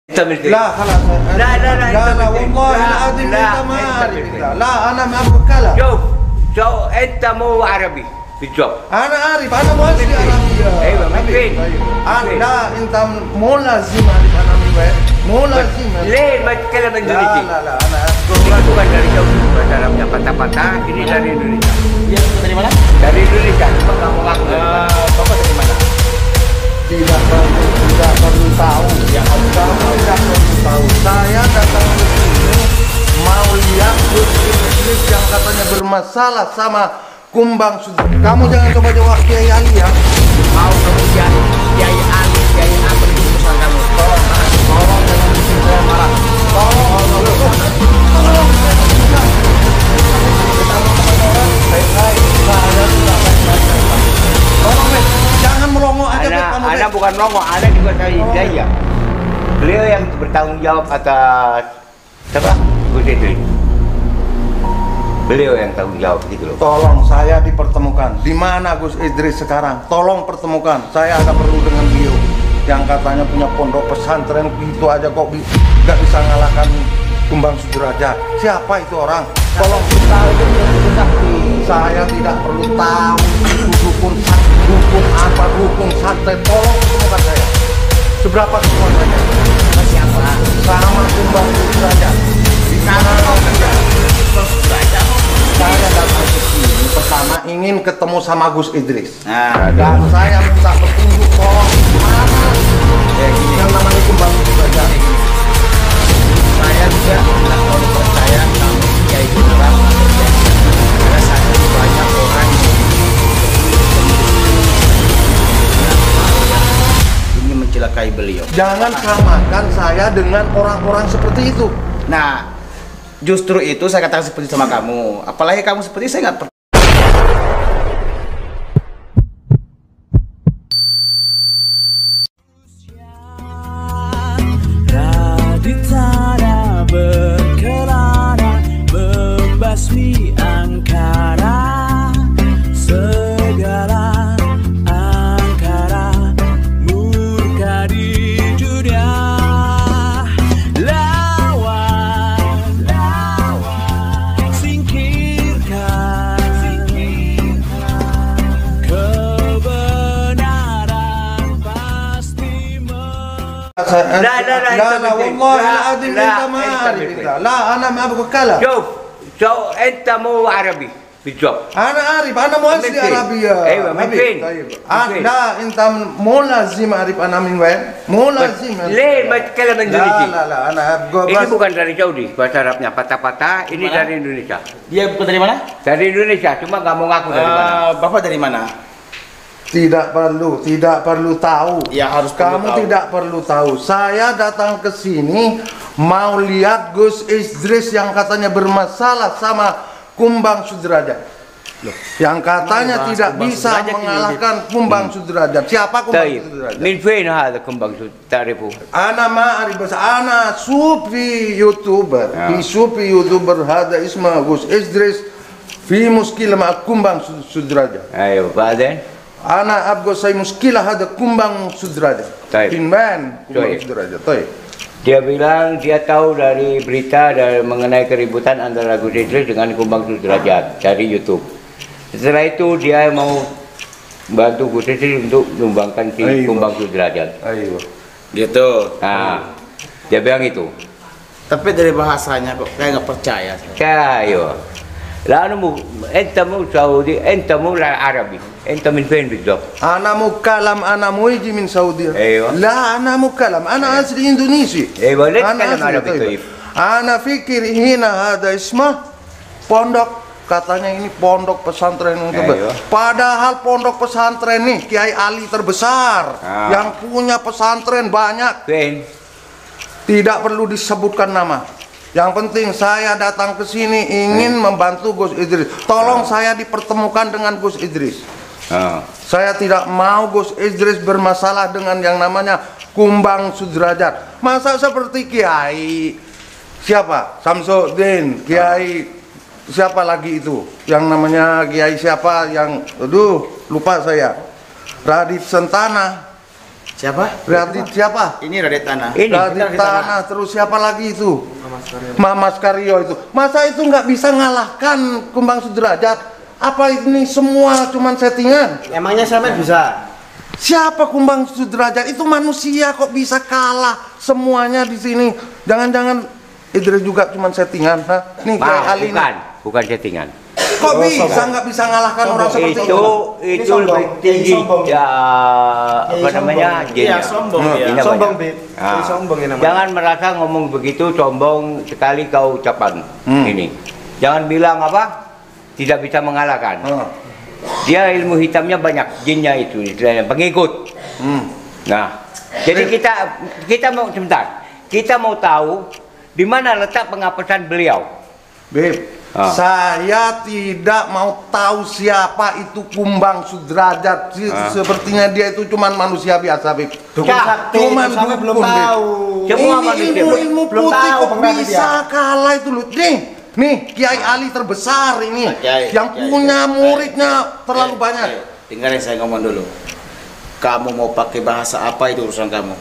لا خلاص. لا لا لا لا والله العظيم انت ما عارف. لا انا ما ابغى كلام. شوف انت مو عربي بالجوب. انا عارف انا مهندس عربية. ايوه من فين؟ لا انت مو لازم عارف انا من وين. مو لازم. ليه ما تتكلم انجليزي؟ لا انا ini bukan dari jauh bahasa Arabnya patah-patah, ini dari Indonesia. Iya, dari mana? Dari Indonesia, cuma nggak mau ngaku dari mana. Bapak dari mana? tidak perlu tahu. Yang harus tahu. Kamu tidak perlu tahu. Saya datang ke sini mau lihat Gus yang katanya bermasalah sama Kumbang Sudra. Kamu jangan coba jawab Kiai Ali ya. Mau kemudian Kiai Ali, Kiai apa itu urusan kamu? Tolong jangan bikin saya marah. Tolong. Tolong Bet, jangan melongo aja Bet kamu Bet. Ana bukan melongo, ana juga cari hidayah. Beliau yang bertanggung jawab atas apa? Gus Idris. Beliau yang tanggung jawab gitu loh. Tolong saya dipertemukan. Di mana Gus Idris sekarang? Tolong pertemukan. Saya ada perlu dengan beliau. Yang katanya punya pondok pesantren itu aja kok nggak bisa ngalahkan Kumbang Sudrajat. Siapa itu orang? Tolong tahu saya tidak perlu tahu itu dukun apa dukun santet. Tolong pertemukan saya. Seberapa semua saja? Siapa? Sama Kumbang Sudrajat. Di sana saya datang ke sini pertama ingin ketemu sama Gus Idris. Nah, Dan saya minta petunjuk tolong mana yang namanya Kumbang Sudrajat. saya juga tidak terlalu percaya kamu Kiai Gunawan karena saat ini banyak orang yang ingin mencelakai beliau. Jangan samakan saya dengan orang-orang seperti itu. Nah, justru itu saya katakan seperti sama kamu. Apalagi kamu seperti saya nggak Raditara berkelana membasmi angkara segala angkara murka di dunia lawan singkirkan kebenaran pasti لا والله العظيم انت ما عارف. لا انا ما ابغى كلام. شوف انت مو عربي بالجوب. انا عارف انا مهندس عربية. ايوه من فين؟ لا انت مو لازم عارف انا من وين. مو لازم. ليه ما تتكلم انجليزي؟ لا انا ini bukan dari Saudi, bahasa Arabnya patah-patah, ini dari Indonesia. Dia bukan dari mana? Dari Indonesia, cuma nggak mau ngaku dari mana. Bapak dari mana? tidak perlu tahu. Ya harus kamu tidak perlu tahu. Saya datang ke sini mau lihat Gus Idris yang katanya bermasalah sama Kumbang Sudrajat. Yang katanya tidak bisa mengalahkan Kumbang Sudrajat. Siapa Kumbang Sudrajat? من فين هذا كومباغ تعرفه؟ أنا ما أعرف بس أنا صوفي يوتيوبر. في صوفي يوتيوبر هذا اسمه Gus Idris في مشكلة مع Kumbang Sudrajat. ايوه بعدين؟ أنا أبغى saya مشكلة هذا Kumbang Sudrajat. طيب. Kumbang Sudrajat. طيب. Dia bilang dia tahu dari berita mengenai keributan antara Gus Idris dengan Kumbang Sudrajat dari YouTube. Setelah itu dia mau bantu Gus Idris untuk menyumbangkan si Kumbang Sudrajat. Ayo. Gitu. Nah, dia bilang itu. Tapi dari bahasanya kok kayak nggak percaya. ايوه لانه انت مو سعودي انت مو عربي انت من فين بالضبط؟ أنا مكلم أنا مويجي من سعودية. أيوة. لا أنا مكلم أنا أصلي إندونيسي. ايوه ليه أنا تتكلم أصلي عربي طيب؟ أنا فكر هنا هذا اسمه pondok. Katanya ini pondok pesantren yang terbesar. Padahal pondok pesantren nih Kiai Ali terbesar yang punya pesantren banyak. Tidak perlu disebutkan nama. Yang penting saya datang ke sini ingin membantu Gus Idris. Tolong saya dipertemukan dengan Gus Idris. Saya tidak mau Gus Idris bermasalah dengan yang namanya Kumbang Sudrajat. Masa seperti Kiai siapa? Samsudin, Kiai siapa lagi itu? Yang namanya Kiai siapa yang aduh lupa saya. Radit Sentana. Siapa? Radit siapa? Ini Radit Tanah. Ini Radit Tanah, terus siapa lagi itu? Mamas Karyo itu. Masa itu nggak bisa ngalahkan Kumbang Sudrajat? Apa ini semua cuman settingan? Emangnya sampean bisa? Siapa Kumbang Sudrajat? Itu manusia kok bisa kalah semuanya di sini? Jangan-jangan Idris juga cuman settingan? Hah? Nih kayak Ali nih. bukan settingan. Kok bisa nggak bisa ngalahkan orang seperti itu? Itu lebih tinggi ya, apa namanya? Iya, jinnya. sombong ya. Jinnya Sombong, banyak. Bib. Ah. Sombong ya namanya. Jangan merasa ngomong begitu sombong sekali kau ucapan ini. Jangan bilang apa? Tidak bisa mengalahkan. Dia ilmu hitamnya banyak, jinnya itu istilahnya pengikut. Nah, jadi kita mau sebentar. Kita mau tahu di mana letak pengapesan beliau. Beb, saya tidak mau tahu siapa itu Kumbang Sudrajat. Sepertinya dia itu cuman manusia biasa, Beb. Dukun sakti, Cuman sampai belum dukun, Beb. tahu. Semua Ini manusia, ilmu belum putih tahu kok pengaruh bisa kalah itu loh. Nih Kiai Ali terbesar ini, yang punya muridnya terlalu banyak. Dengarin saya ngomong dulu. Kamu mau pakai bahasa apa itu urusan kamu.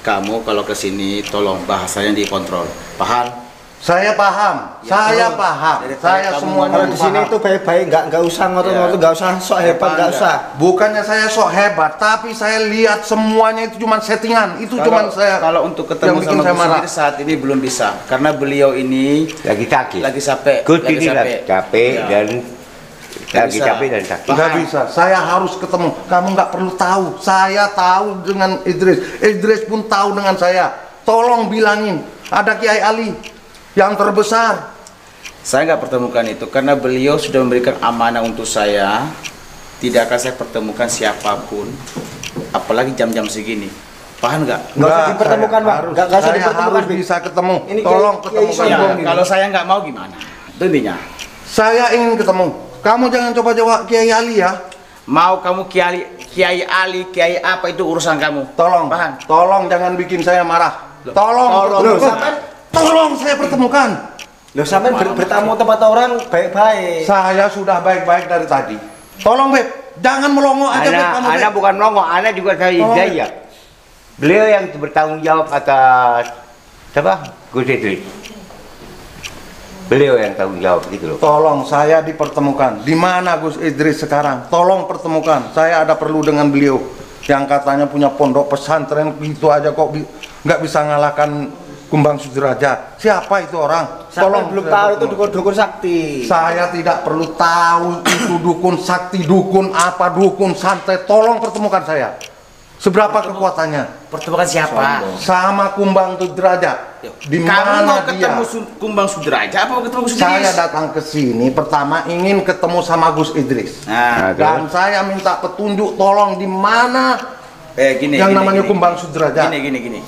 Kamu kalau ke sini tolong bahasanya dikontrol. Paham? Saya paham, Ya, saya terus. paham, Jadi saya kamu semuanya Kalau di sini paham. itu baik-baik, nggak usah ngotot-ngotot, nggak usah sok hebat, nggak usah. Bukannya saya sok hebat, tapi saya lihat semuanya itu cuma settingan. Itu cuma saya. Kalau untuk yang ketemu bikin sama saya Gus marah. Idris saat ini belum bisa karena beliau ini Lagi sakit. lagi capek. Gus ini lagi capek Ya. dan lagi bisa. capek dan sakit. Nggak bisa, saya harus ketemu. Kamu nggak perlu tahu. Saya tahu dengan Idris. Idris pun tahu dengan saya. Tolong bilangin, ada Kiai Ali yang terbesar. Saya nggak pertemukan itu karena beliau sudah memberikan amanah untuk saya. Tidak akan saya pertemukan siapapun, apalagi jam-jam segini. Paham nggak? Nggak usah dipertemukan, Pak. Nggak usah Saya dipertemukan, harus Bib. bisa ketemu. Ini Tolong Kiai ketemukan. sombong Ya, ini. kalau saya nggak mau gimana? Itu intinya. Saya ingin ketemu. Kamu jangan coba jawab Kiai Ali ya. Mau kamu Kiai Ali, Kiai apa itu urusan kamu. Tolong, Paham? tolong jangan bikin saya marah. Tolong, Loh, sampai- tolong saya pertemukan. Loh, sampean bertamu tempat orang baik-baik. Saya sudah baik-baik dari tadi. Tolong, Beb, jangan melongo aja, Beb, kamu, Beb. Ana bukan melongo, Ana juga saya Oh. jaya. Beliau yang bertanggung jawab atas siapa? Gus Idris. Beliau yang tanggung jawab gitu loh. Tolong saya dipertemukan. Di mana Gus Idris sekarang? Tolong pertemukan. Saya ada perlu dengan beliau yang katanya punya pondok pesantren gitu aja kok nggak bisa ngalahkan Kumbang Sudrajat. Siapa itu orang? Sampean belum saya tahu itu pertemukan. dukun sakti. Saya tidak perlu tahu itu dukun sakti, dukun apa, dukun santet. Tolong pertemukan saya. Seberapa kekuatannya? Pertemukan siapa? Sama Kumbang Sudrajat. Di Kamu mana mau dia? ketemu Kumbang Sudrajat apa mau ketemu Gus Idris? Saya datang ke sini pertama ingin ketemu sama Gus Idris. Nah, Dan saya minta petunjuk tolong di mana gini, yang gini, namanya gini. Kumbang Sudrajat. Gini.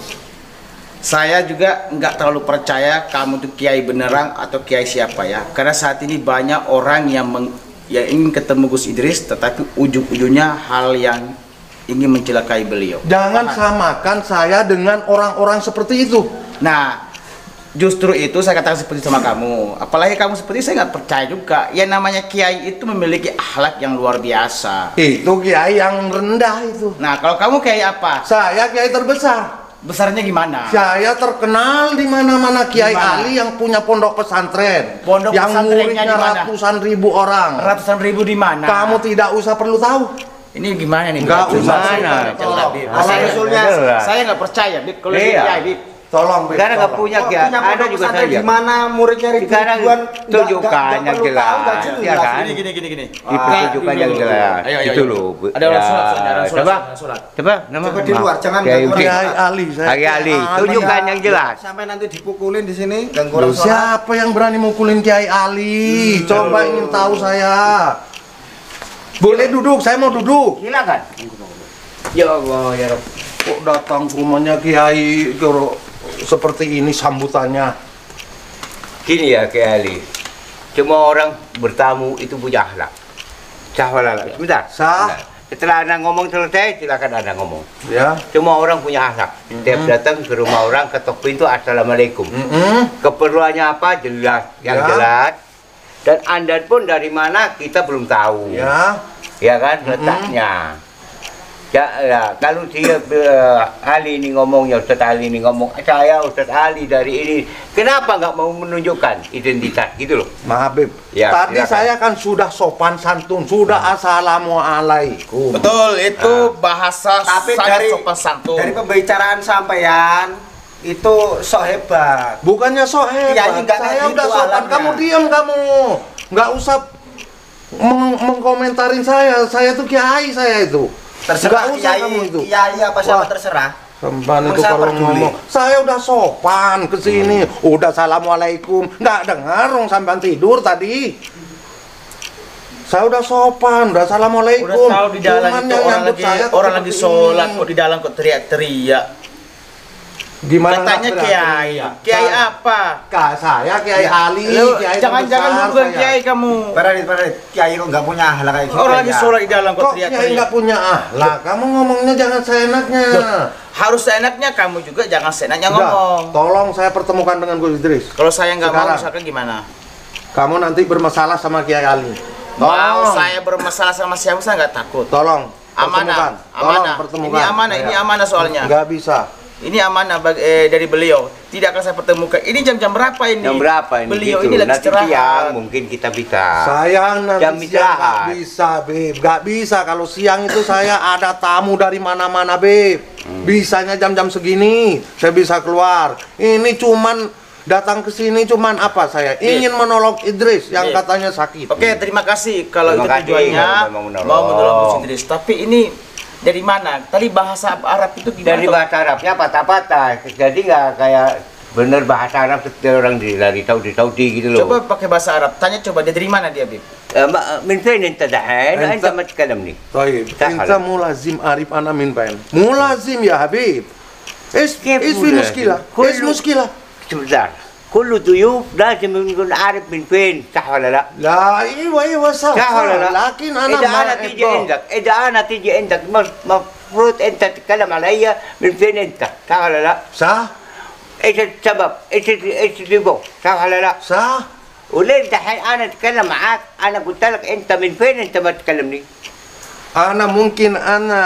Saya juga nggak terlalu percaya kamu tuh kiai beneran atau kiai siapa ya. Karena saat ini banyak orang yang yang ingin ketemu Gus Idris, tetapi ujung-ujungnya hal yang ingin mencelakai beliau. Jangan samakan saya dengan orang-orang seperti itu. Nah, justru itu saya katakan seperti sama kamu. Apalagi kamu seperti saya nggak percaya juga. Yang namanya kiai itu memiliki akhlak yang luar biasa. Itu kiai yang rendah itu. Nah, kalau kamu kiai apa? Saya kiai terbesar. Besarnya gimana? Saya terkenal di mana-mana Kiai Di mana? Ali yang punya pondok pesantren. Pondok yang pesantrennya muridnya di mana? ratusan ribu orang. Ratusan ribu di mana? Kamu tidak usah perlu tahu. Ini gimana nih? Nggak Bib? usah. Gimana? Jelas, Bib. Asal Saya- usulnya. Saya nggak percaya, Bib. Kalau Iya. dia kiai, Bib. Tolong, Beb, Karena nggak tolong. punya Kok Kiai, punya ada pondok juga pesantren saya. di mana muridnya Sekarang ribuan. tunjukkan yang jelas, ya kan? Gini. Dipertunjukkan yang jelas. Ayo. Itu loh. Ada orang sholat, ada orang Coba, sholat. coba nama. Coba di luar, jangan Kiai ganggu Udin. Kiai Ali, saya Kiai Ali, Kiai tunjukkan Ali. yang jelas. Sampai nanti dipukulin di sini ganggu Loh, orang sholat. siapa yang berani mukulin Kiai Ali? Coba ingin tahu saya. Boleh duduk, saya mau duduk. Silakan. Ya Allah, ya Rabb. Kok datang ke rumahnya Kiai seperti ini sambutannya? Gini ya Kiai Ali. Semua orang bertamu itu punya akhlak. Sahwalala. Sebentar. Sah. Sebentar. Setelah Anda ngomong selesai, silakan Anda ngomong. Ya. Semua orang punya akhlak. Setiap datang ke rumah orang, ketok pintu, Assalamualaikum. Keperluannya apa? Jelas. Yang Ya. jelas. Dan Anda pun dari mana kita belum tahu. Ya. Ya kan letaknya. Ya, kalau dia Ali ini ngomongnya, Ustaz Ali ini ngomong, saya Ustaz Ali dari ini, kenapa nggak mau menunjukkan identitas gitu loh? Maaf, Beb. Ya, Tadi silakan. saya kan sudah sopan santun, sudah assalamualaikum. Betul, itu bahasa Tapi sangat dari sopan santun. dari pembicaraan sampean itu sok hebat. Bukannya sok Kiai hebat, nggak saya kayak udah gitu sopan. alamnya. Kamu diam kamu, nggak usah mengkomentarin saya tuh kiai saya itu. Terserah Nggak usah kiai, kamu itu. kiai apa siapa Wah. terserah. Semban itu Nggak usah kalau peduli. ngomong, saya udah sopan ke sini, udah assalamualaikum, nggak dengar dong sampai tidur tadi. Saya udah sopan, udah assalamualaikum. Udah tahu di dalam Cuman itu yang orang nyambut lagi saya kok orang lagi seperti sholat ini. kok di dalam kok teriak-teriak. Gimana Katanya nggak kiai. teriak? Kiai Saya- apa? Saya kiai Ali, Lu kiai jangan-jangan terbesar bukan saya. kiai kamu. Paradit, kiai kok nggak punya akhlak kayak gitu. Orang lagi ya? sholat di dalam kok Kok kiai teriak-teriak. nggak punya akhlak? Kamu ngomongnya jangan seenaknya. Harus seenaknya, kamu juga jangan seenaknya Udah, ngomong. tolong saya pertemukan dengan Gus Idris. Kalau saya nggak mau, Sekarang. misalkan gimana? Kamu nanti bermasalah sama Kiai Ali. Mau Tolong. saya bermasalah sama siapa, saya nggak takut. Tolong. Pertemukan. Amanah, Tolong amanah. pertemukan. Ini amanah, saya. ini amanah soalnya. Nggak bisa. Ini amanah dari beliau. Tidak akan saya pertemukan. Ini jam-jam berapa ini? Jam berapa ini? Beliau gitu. ini lagi Nanti istirahat. siang mungkin kita bisa. Sayang Jam nanti siang nggak istirahat. bisa, Beb. Nggak bisa. Kalau siang itu saya ada tamu dari mana-mana, Beb. Bisanya jam-jam segini saya bisa keluar. Ini cuman datang ke sini cuman apa saya ingin menolong Idris yang Beb. katanya sakit. Oke, terima kasih kalau Terima itu kasih tujuannya kalau memang menolong. mau menolong Gus Idris. Tapi ini dari mana? Tadi bahasa Arab itu gimana? Dari bahasa Arabnya patah-patah, jadi nggak kayak bener bahasa Arab seperti orang dari Saudi gitu loh. Coba pakai bahasa Arab. Tanya coba dia dari mana dia, Bib? من فين انت دحين؟ انت ما تكلمني. طيب تعال. انت ملازم اعرف انا من فين ملازم يا حبيب ايش كيف ايش في ملازم؟ مشكله كله- ايش مشكله sebentar. كل ضيوف لازم نكون عارف من فين، صح ولا لا؟ لا ايوه ايوه صح صح ولا لا؟ لكن انا إذا ما أنا تيجي أحبه. عندك، إذا أنا تيجي عندك مفروض أنت تتكلم علي من فين أنت، صح ولا لا؟ صح إيش السبب؟ إيش تبغى، صح ولا لا؟ صح وليه دحين أنا أتكلم معاك، أنا قلت لك أنت من فين أنت ما تكلمني؟ انا ممكن انا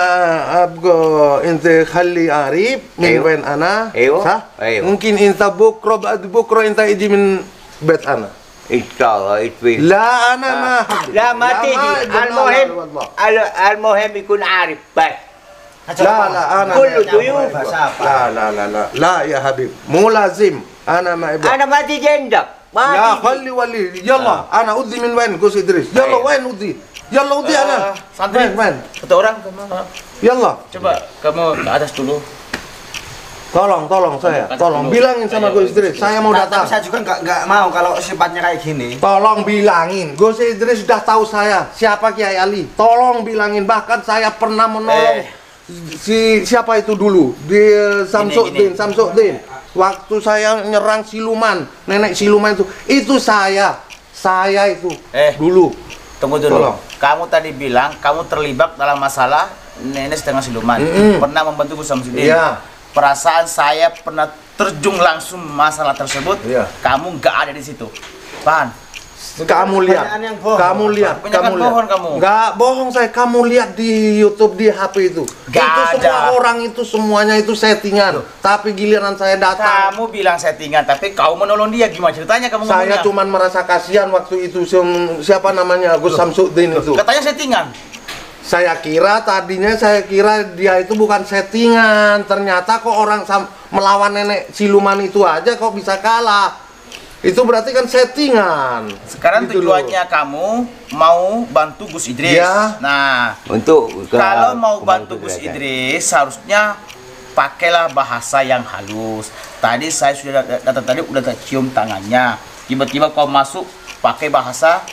ابغى انت خلي اعرف من أيوة. وين انا أيوة. صح أيوة. ممكن انت بكره بعد بكره انت يجي من بيت انا إن شاء الله يتفين. لا انا ما أحب. لا ما تيجي، لا، المهم والله. المهم يكون عارف بس. لا لا انا كل ما- ضيوف. لا لا لا لا لا يا حبيب مو لازم انا ما أبغى. أنا ما تيجي عندك، ما يا تيجي. خلي ولي يلا انا اودي من وين قوس ادريس يلا أيوة. وين اودي يلا اودي انا Santri, وين satu orang kemana? يلا Coba kamu ke atas dulu. tolong saya tolong bilangin sama Gus Idris saya mau Tapi datang saya juga nggak mau kalau sifatnya kayak gini. tolong bilangin Gus Idris sudah tahu saya siapa Kiai Ali tolong bilangin bahkan saya pernah menolong si siapa itu dulu di Gini. Samsudin waktu saya nyerang siluman nenek siluman itu saya itu dulu Tunggu dulu. Tolong. Kamu tadi bilang kamu terlibat dalam masalah nenek setengah siluman. Pernah membantu Gus Samsudin. Iya. Perasaan saya pernah terjun langsung masalah tersebut. Iya. Kamu nggak ada di situ. Pan. kamu lihat Kebanyakan yang bohong. kamu lihat Kebanyakan bohong kamu. nggak bohong saya kamu lihat di YouTube di HP itu Nggak itu semua ada. orang itu semuanya itu settingan tapi giliran saya datang Kamu bilang settingan, tapi kau menolong dia. Gimana ceritanya kamu saya ngomongnya? cuma merasa kasihan waktu itu siapa namanya Gus Samsudin itu Katanya settingan. saya kira dia itu bukan settingan ternyata kok orang melawan nenek siluman itu aja kok bisa kalah itu berarti kan settingan Sekarang Gitu loh. tujuannya kamu mau bantu Gus Idris. Iya. Nah, Untuk kalau mau bantu bantu Gus derajat. Idris seharusnya pakailah bahasa yang halus. Tadi saya sudah datang tadi udah cium tangannya. Tiba-tiba kau masuk pakai bahasa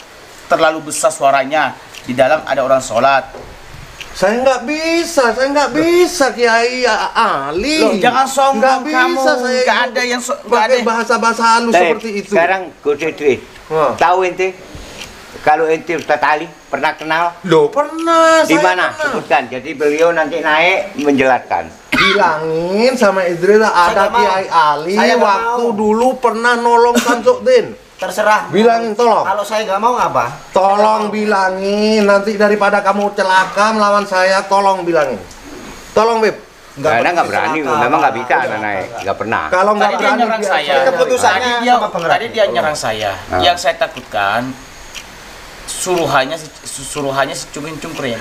terlalu besar suaranya. Di dalam ada orang sholat. saya nggak bisa Kiai Ali Loh, jangan sombong nggak kamu. bisa saya Nggak ada yang nggak pakai ada. bahasa halus Baik, seperti itu sekarang Gus Idris, Wah. tahu ente kalau ente Ustaz Ali pernah kenal loh pernah di saya mana? pernah. Sebutkan. Jadi beliau nanti naik menjelaskan. bilangin sama Idris ada nggak mau. Kiai Ali Saya nggak waktu mau. dulu pernah nolong Samsudin Terserah. bilangin tolong Kalau saya nggak mau apa? tolong bilangin nanti daripada kamu celaka melawan saya tolong bilangin Tolong Beb. Karena nggak berani, memang nggak bisa anak naik, nggak pernah. Kalau nggak Tadi dia berani nyerang saya. Keputusannya Tadi dia, sama penggerak. tadi dia nyerang saya. Yang saya takutkan suruhannya si cungkring-cungkring.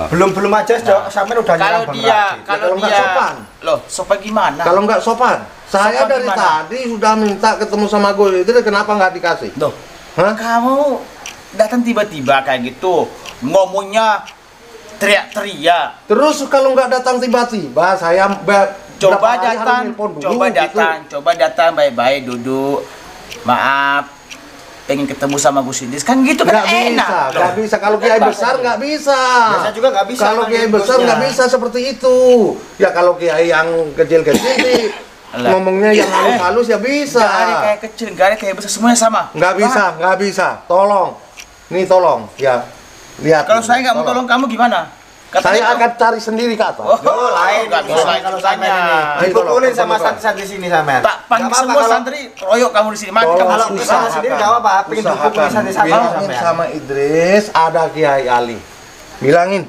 Belum aja sampean udah Kalau nyerang Bang dia Radit. kalau kalau nggak dia sopan. loh, sopan gimana? Kalau nggak sopan, saya Sopan dari gimana? tadi sudah minta ketemu sama Gus Idris, kenapa nggak dikasih? Loh, Hah? kamu datang tiba-tiba kayak gitu, ngomongnya teriak-teriak. Terus kalau nggak datang tiba-tiba, saya Coba berapa kali harus datang, nelpon dulu, coba datang baik-baik duduk. Maaf, pengen ketemu sama Gus Idris kan gitu kan Nggak bisa, enak. nggak bisa. Kalau kiai besar nggak bisa. Biasa juga nggak bisa Kalau kiai manggil besar bosnya. nggak bisa seperti itu. Ya kalau kiai yang kecil-kecil sih Alah. ngomongnya yang halus-halus ya bisa. Gak ada kayak kecil, gak ada kayak besar, semuanya sama. Nggak bisa, nggak bisa. Tolong, nih tolong, ya lihat. Kalau saya nggak mau tolong kamu gimana? Saya kamu- akan cari sendiri ke atas. Oh, lain, nggak bisa Kalau ceritanya. sampean ini Ayo, dipukulin tolong, sama tolong. santri-santri sini sampean. Tak panggil Nggak apa-apa semua kalau- santri, royok kamu di sini. Mati Tolong kamu kalau di usaha sana. sendiri nggak apa-apa, pengen dipukulin santri-santri Bilangin sampean. sama Idris, ada Kiai Ali. Bilangin,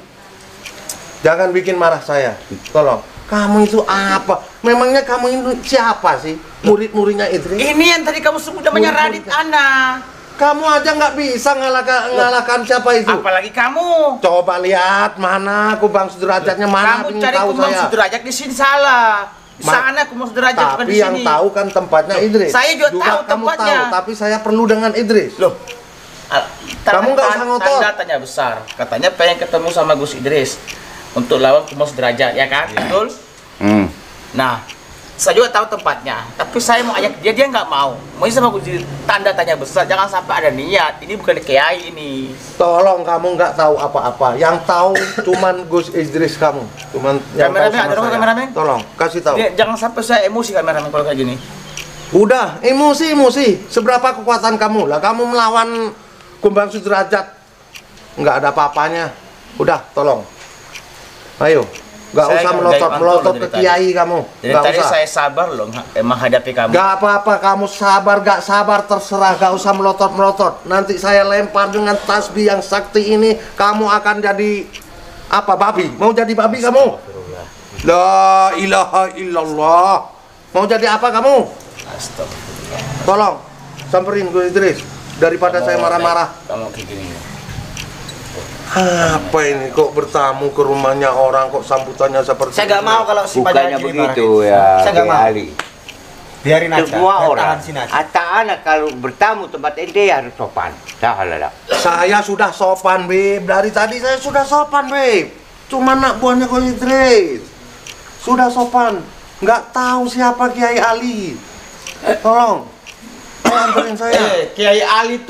jangan bikin marah saya. Tolong. Kamu itu apa? Memangnya kamu itu siapa sih? Murid-muridnya Idris? Ini yang tadi kamu sebut namanya Radit Ana. Kamu aja nggak bisa ngalahkan siapa itu? Apalagi kamu. Coba lihat mana Kumbang Sudrajatnya mana? Kamu Pengen cari tahu Kumbang saya. Sudrajat di sini salah. Di Ma- sana Kumbang Sudrajat bukan Tapi di yang sini. tahu kan tempatnya Idris. Saya juga tahu kamu tempatnya. tahu, tapi saya perlu dengan Idris. Loh. Kamu nggak usah ngotot. Tanda tanya besar. Katanya pengen ketemu sama Gus Idris untuk lawan Kumbang Sudrajat, ya kan? Betul? Nah, saya juga tahu tempatnya, tapi saya mau ajak dia, dia nggak mau. Mau sama Gus Idris, tanda tanya besar. Jangan sampai ada niat. Ini bukan kiai ini. Tolong, kamu nggak tahu apa-apa. Yang tahu cuman Gus Idris kamu. Cuman yang tahu Kameramen, sama ada orang saya. kameramen? Tolong, kasih tahu. Jangan sampai saya emosi kameramen kalau kayak gini. Udah, emosi. Seberapa kekuatan kamu? Lah kamu melawan Kumbang Sudrajat. Nggak ada apa-apanya. Udah, tolong. Ayo. Nggak Saya usah nggak melotot dari ke tadi. kiai kamu. Jadi Nggak tadi usah. saya sabar loh menghadapi kamu. Gak apa-apa, kamu sabar, gak sabar, terserah. Gak usah melotot-melotot. Nanti saya lempar dengan tasbih yang sakti ini, kamu akan jadi apa, babi? Mau jadi babi kamu? La ilaha illallah. Mau jadi apa kamu? Astagfirullah. Tolong, samperin Gus Idris. Daripada saya marah-marah. Kamu kayak gini. Apa ini, kok bertamu ke rumahnya orang, kok sambutannya seperti Saya nggak ini? mau kalau si Bukannya Pak begitu Radit. ya, Saya nggak Kiai mau. Ali. Biarin aja. Semua Saya orang, tahan sini aja. anak kalau bertamu tempat ente harus sopan. Dah. Saya sudah sopan, Beb. Dari tadi saya sudah sopan, Beb. Cuma anak buahnya Gus Idris. Sudah sopan. Nggak tahu siapa Kiai Ali. Tolong. Ayo anterin saya. Kiai Ali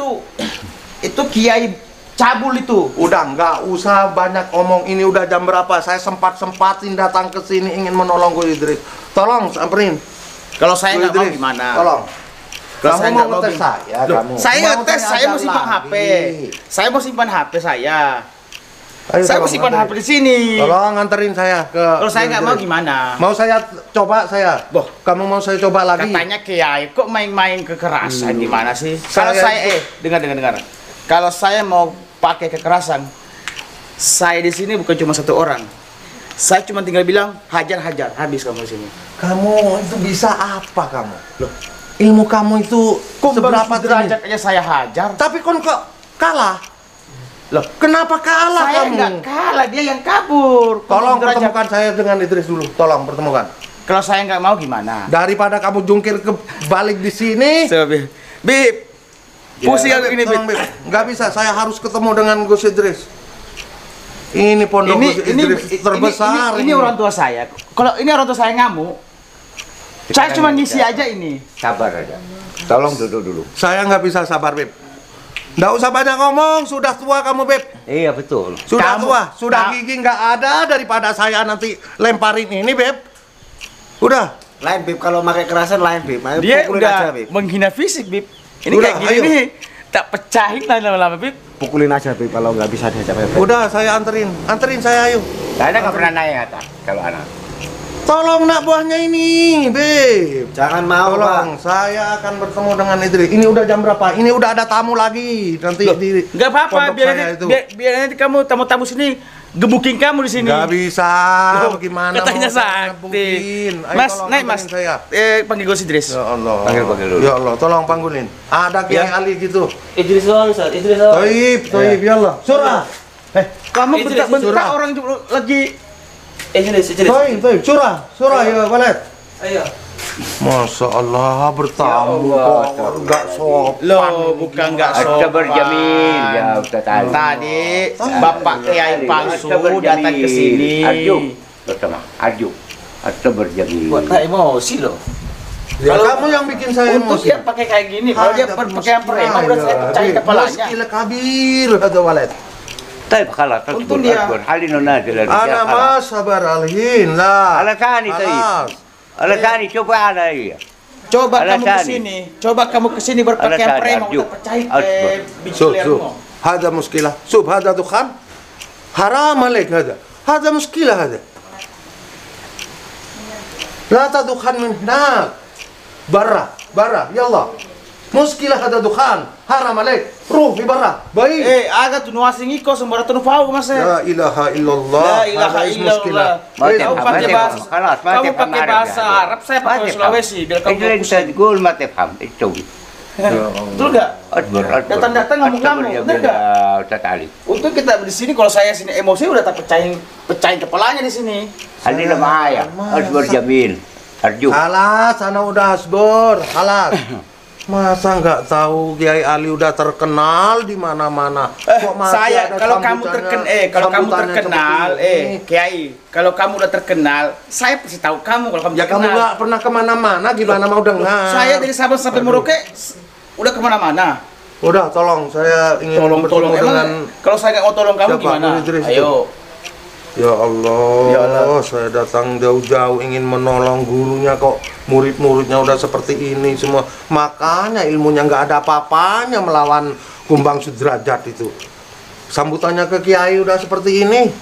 itu Kiai cabul itu. Udah, nggak usah banyak omong. Ini udah jam berapa? Saya sempat-sempatin datang ke sini ingin menolong Gus Idris. Tolong samperin. Kalau saya Gus nggak mau Idris, gimana? Tolong. Kalau Kamu saya mau nggak mau ngetes gini. saya, Loh, kamu. saya Mau ngetes, tanya saya aja mau simpan lagi. HP. Saya mau simpan HP saya. Ayo, Saya mau tolong, simpan HP anterin. di sini. Tolong anterin saya ke. Kalau saya Gus nggak mau Idris. gimana? Mau saya coba saya. Boh. Kamu mau saya coba lagi? Katanya Kiai kok main-main kekerasan gimana sih? Kalau Saya saya dengar. Kalau saya mau pakai kekerasan, saya di sini bukan cuma satu orang. Saya cuma tinggal bilang hajar habis kamu di sini. Kamu itu bisa apa kamu? Loh, ilmu kamu itu seberapa derajat tinggi? aja saya hajar. Tapi kok kalah? Loh, Kenapa kalah saya kamu? nggak kalah, dia yang kabur. Tolong Derajat. pertemukan saya dengan Idris dulu. Tolong pertemukan. Kalau saya nggak mau gimana? Daripada kamu jungkir ke balik di sini. Bib, pusing aku ini, Bib. Tolong, Bib. Nggak bisa. Saya harus ketemu dengan Gus Idris. Ini pondok Gus Idris terbesar. Ini orang tua saya. Kalau ini orang tua saya ngamuk, saya cuma ngisi aja ini. Sabar aja. Tolong duduk dulu. Saya nggak bisa sabar, Beb. Nggak usah banyak ngomong. Sudah tua kamu, Beb. Iya betul. Sudah Kamu- tua. Sudah Ka- gigi nggak ada daripada saya nanti lemparin ini, Beb. Udah. Lain Bib, kalau pakai kerasan lain Bib. Ayo, Dia pukulin aja udah Bib. menghina fisik, Bib. Ini Udah, kayak gini ayo. nih, tak pecahin lah lama-lama, Bib. Pukulin aja Bib kalau nggak bisa diajak Bib. Udah, saya anterin. Anterin saya, ayo. Karena nggak pernah naik atas kalau anak. Tolong nak buahnya ini, Beb. Jangan mau Tolong, Pak. saya akan bertemu dengan Idris. Ini udah jam berapa? Ini udah ada tamu lagi. Nanti di Nggak apa-apa, pondok biar saya nanti, itu. biar nanti kamu tamu-tamu sini gebukin kamu di sini. Nggak bisa. Loh, Gimana katanya mau sakti. ngebukin? Ayo, Mas, tolong naik Mas. anterin saya. Panggil Gus Idris. Ya Allah. Panggil dulu. Ya Allah, tolong panggulin. Ada Kiai Ali gitu. Idris doang, Ustaz. Idris doang. Toib, ya Allah. Surah. Kamu Idris, bentak-bentak Surah. orang juga lagi. Idris. Toib, surah ya, Walid. Ayo. Masya Allah, bertamu Ya Allah. kok nggak sopan. Loh, bukan nggak sopan. Astabar Jamil, ya Ustaz Ali. Tadi Bapak Kiai palsu Astabar datang ke sini. Arju, bersama Arju. Astabar Jamil. Buat tak emosi loh. Ya, kamu yang bikin saya Untuk emosi. dia pakai kayak gini, kalau dia pakai yang preman udah saya pecahin kepalanya. Muskil kabir ada Walid. طيب خلاص Untung اصبر dia- اصبر حلنا نازل الرجال Ana خلاص. mas sabar alhin lah. على ثاني طيب Alas. على ثاني شوف علي Coba kamu Alasan. kesini, coba kamu kesini berpakaian Alasan, preman Arju. udah pecahin Asbur. ke biji شوف lehermu. هذا مشكلة شوف هذا دخان حرام عليك هذا مشكلة هذا لا تدخن من هناك برا يلا مشكلة هذا دخان حرام عليك روح في برا باي Aga tu nuasing iko sembara tu nufau mas. لا إله إلا الله La ilaha هذا مشكلة illallah. ما إيه، Kamu تفهم، pakai ما bahasa, تفهم. خلاص، ما kamu تفهم pakai عربي bahasa هذا. Arab, saya ما pakai تفهم. Sulawesi biar kamu ايش fokus. انت تقول ما تفهم ايش تسوي Betul nggak? اصبر اصبر Datang-datang ngamuk-ngamuk, أصبر يا bener nggak? استاذ علي Untuk kita di sini kalau saya sini emosi udah tak pecahin kepalanya di sini. خلينا معايا اصبر جميل ارجوك Alas, ana udah asbor, alas. Masa nggak tahu Kiai Ali udah terkenal di mana-mana? Kok masih Saya ada kalau kamu sambutannya- kalau kamu sambutannya terkenal, seperti ini? Kiai, kalau kamu udah terkenal, saya pasti tahu kamu kalau kamu Ya kamu terkenal. nggak pernah kemana-mana, gimana mau dengar? Saya dari Sabang sampai Merauke udah kemana-mana. Udah, tolong, saya ingin Tolong bertemu dengan. kalau saya nggak mau tolong kamu Siapa? gimana? Gus Idris itu. Ayo. Ya Allah, Ya Allah. saya datang jauh-jauh ingin menolong gurunya kok murid-muridnya udah seperti ini semua. Makanya ilmunya nggak ada apa-apanya melawan Kumbang Sudrajat itu. Sambutannya ke Kiai udah seperti ini.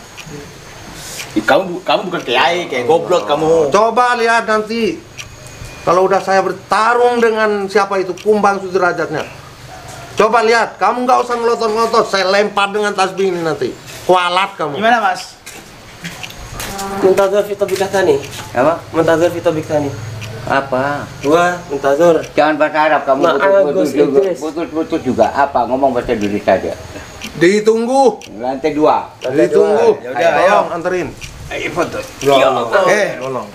Kamu bukan kiai, kayak goblok kamu. Coba lihat nanti kalau udah saya bertarung dengan siapa itu Kumbang Sudrajatnya. Coba lihat, kamu nggak usah ngelotot-ngelotot, saya lempar dengan tasbih ini nanti. Kualat kamu. Gimana Mas? Muntazir fi tabikah tani. apa Muntazir fi tabikah tani. apa Gua muntazir. jangan bahasa Arab kamu Maaf, Gus Idris. putus juga apa ngomong bahasa Indonesia saja Ditunggu, lantai 2 ditunggu. Ya udah, ayo. Anterin. ya Allah Tolong.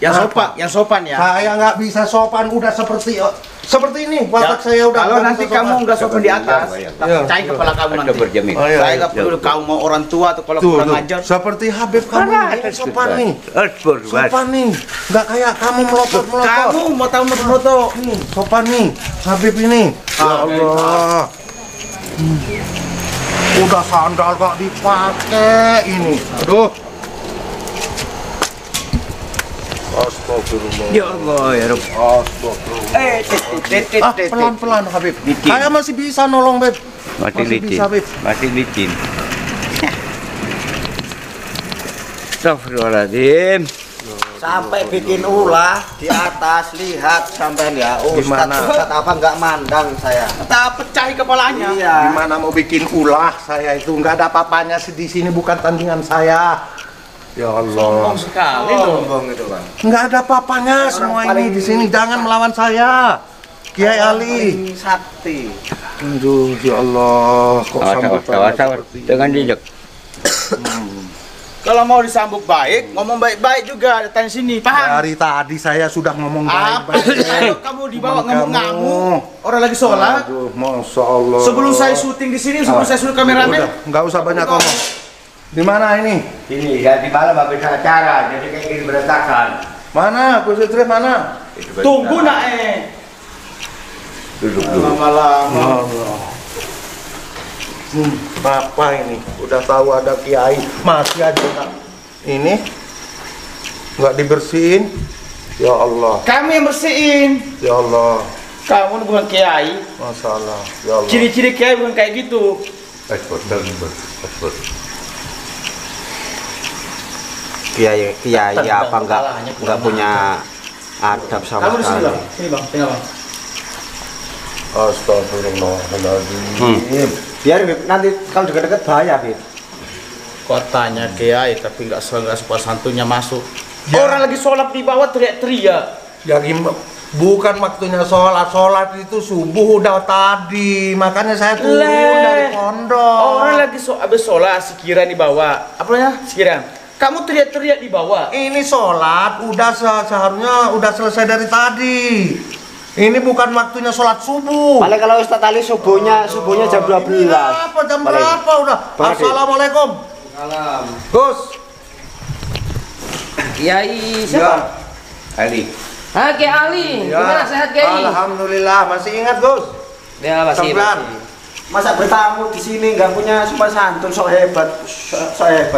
Yang sopan ya. Saya nggak bisa sopan udah seperti ini watak saya udah. Kalau nggak nanti bisa kamu sopan. nggak sopan di atas, Ya. tak pecahin kepala kamu nanti. Astabar Jamil. Oh, iya, Saya iya. nggak peduli kamu mau orang tua atau kalau Tuh, kurang tuh. ajar. Seperti Habib kamu ini sopan nih. Asbur Sopan nih. Nggak kayak kamu melotot-melotot. Kamu mau tahu moto-moto? Nih, sopan nih. Habib ini. Ya Allah. Udah sandal kok dipakai ini. Aduh. Astagfirullah. ya Allah ya Rabb Astagfirullah. Pelan-pelan Habib. Dikit. Saya masih bisa nolong, Beb. masih licin bisa, Beb. masih licin Astagfirullahaladzim Sampai bikin ulah di atas, lihat sampai ya. Gimana? Ustaz apa nggak mandang saya. Tak pecahin kepalanya. Iya. Gimana mau bikin ulah saya itu nggak ada apa-apanya di sini bukan tandingan saya. Ya Allah. Sombong sekali loh. Sombong itu Bang. Nggak ada apa-apanya semua ini di sini. Jangan melawan saya. Kiai Ali. Paling sakti. Aduh, ya Allah. Kok sambutannya seperti ini? dengan jejak Kalau mau disambut baik, ngomong baik-baik juga datang sini, paham? Dari tadi saya sudah ngomong Apa? baik-baik. Kalau kamu dibawa Kamu. ngamuk-ngamuk, orang lagi sholat. Aduh, Masya Allah. Sebelum saya syuting di sini, sebelum saya suruh kameramen, Udah, nggak usah banyak ngomong. Di mana ini? ini ya di malam habis acara jadi kayak gini berantakan Mana? Gus Idris mana? tunggu nak duduk dulu lama-lama. Apa ini? Udah tahu ada kiai, masih aja nggak ini nggak dibersihin. Ya Allah, Kami yang bersihin. ya Allah, Kamu bukan kiai. masalah. Ya Allah. Ciri-ciri kiai bukan kayak gitu. Kiai apa nggak punya adab sama Kamu di sini sekali. bang, sini bang, tinggal bang. Astagfirullahaladzim. Biar Bib, nanti kalau dekat-dekat bahaya Bib. Kotanya kiai tapi nggak sopan santunnya masuk. Ya. Orang lagi sholat di bawah teriak-teriak. Ya bukan waktunya sholat itu subuh udah tadi, makanya saya turun dari pondok. Orang lagi habis sholat sekira di bawah. Apa ya? Sekira. Kamu teriak-teriak di bawah. Ini sholat udah seharusnya udah selesai dari tadi. Ini bukan waktunya sholat subuh. Paling kalau Ustaz Ali subuhnya jam 12. Ini apa jam Paling. berapa udah? Paling. Assalamualaikum. Salam. Gus. Kiai Ya, siapa? Ali. Ah, Kiai Ali. Gimana sehat Kiai? Alhamdulillah, masih ingat Gus? Ya masih. Sembilan. Masa bertamu di sini nggak punya sopan santun, sok hebat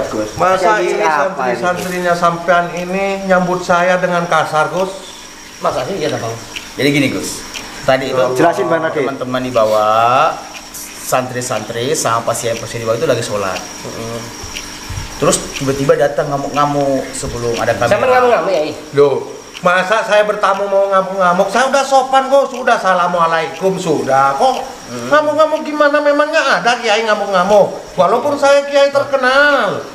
Gus. Masa Jadi ini apa ini? santri-santrinya sampean ini nyambut saya dengan kasar, Gus? Masa sih ya Bang? Jadi gini Gus. Tadi itu Jelasin Bang Nadi. teman-teman di bawah, santri-santri sama pasien-pasien di bawah itu lagi sholat. Terus tiba-tiba datang ngamuk-ngamuk sebelum ada kamera. Sama ngamuk-ngamuk ya? Loh, masa saya bertamu mau ngamuk-ngamuk? Saya udah sopan kok, sudah assalamualaikum sudah kok. Ngamuk-ngamuk gimana? Memangnya ada kiai ngamuk-ngamuk? Walaupun saya kiai terkenal.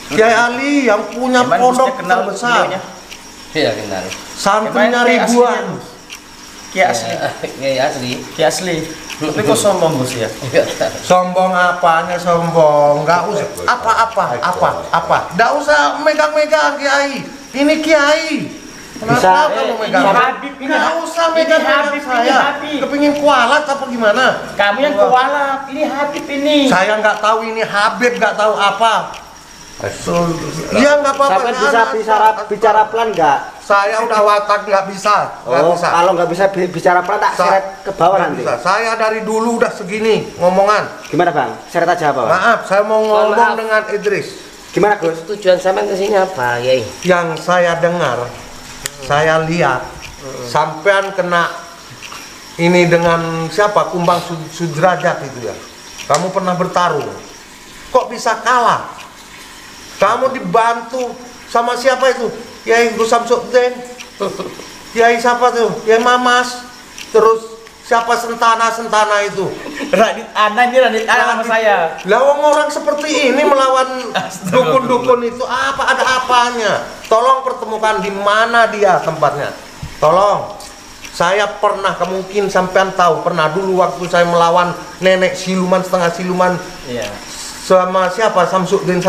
Kiai Ali yang punya Emang pondok Gusnya kenal terbesar. beliaunya? Iya kenal. Santrinya Emang Kiai ribuan. Kiai asli. Kiai asli. Kiai asli. Tapi kok sombong Gus ya? Sombong apanya sombong? Nggak usah apa. Nggak usah megang-megang kiai. Ini kiai. Kenapa Bisa, kamu megang? ini Habib, ini Nggak Habib. usah Ini megang-megang Habib, ini saya. Habib. Kepingin kualat apa gimana? Kamu yang kualat, ini Habib ini. Saya nggak tahu ini Habib, nggak tahu apa. Iya nggak apa-apa. Sampai nggak bisa ada. bicara pelan nggak? Saya udah watak nggak bisa. Nggak Oh, bisa. kalau nggak bisa bicara pelan tak seret ke bawah Nggak nanti. bisa. Saya dari dulu udah segini ngomongan. Gimana Bang? Seret aja apa Bang? Maaf, saya mau ngomong maaf. dengan Idris. Gimana Gus? Tujuan sampean ke sini apa, Kiai? Yang saya dengar, saya lihat, sampean kena ini dengan siapa? Kumbang Sudrajat itu ya. Kamu pernah bertarung. Kok bisa kalah? Kamu dibantu sama siapa itu? Kiai Gus Samsuddin. Kiai siapa tuh? Kiai Mamas. Terus siapa Sentana itu? Radit Ana ini Radit Ana sama saya. Lawang orang seperti ini melawan dukun-dukun itu apa ada apanya? Tolong pertemukan di mana dia tempatnya. Tolong. Saya pernah mungkin sampean tahu pernah dulu waktu saya melawan nenek siluman setengah siluman Iya. sama siapa Samsuddin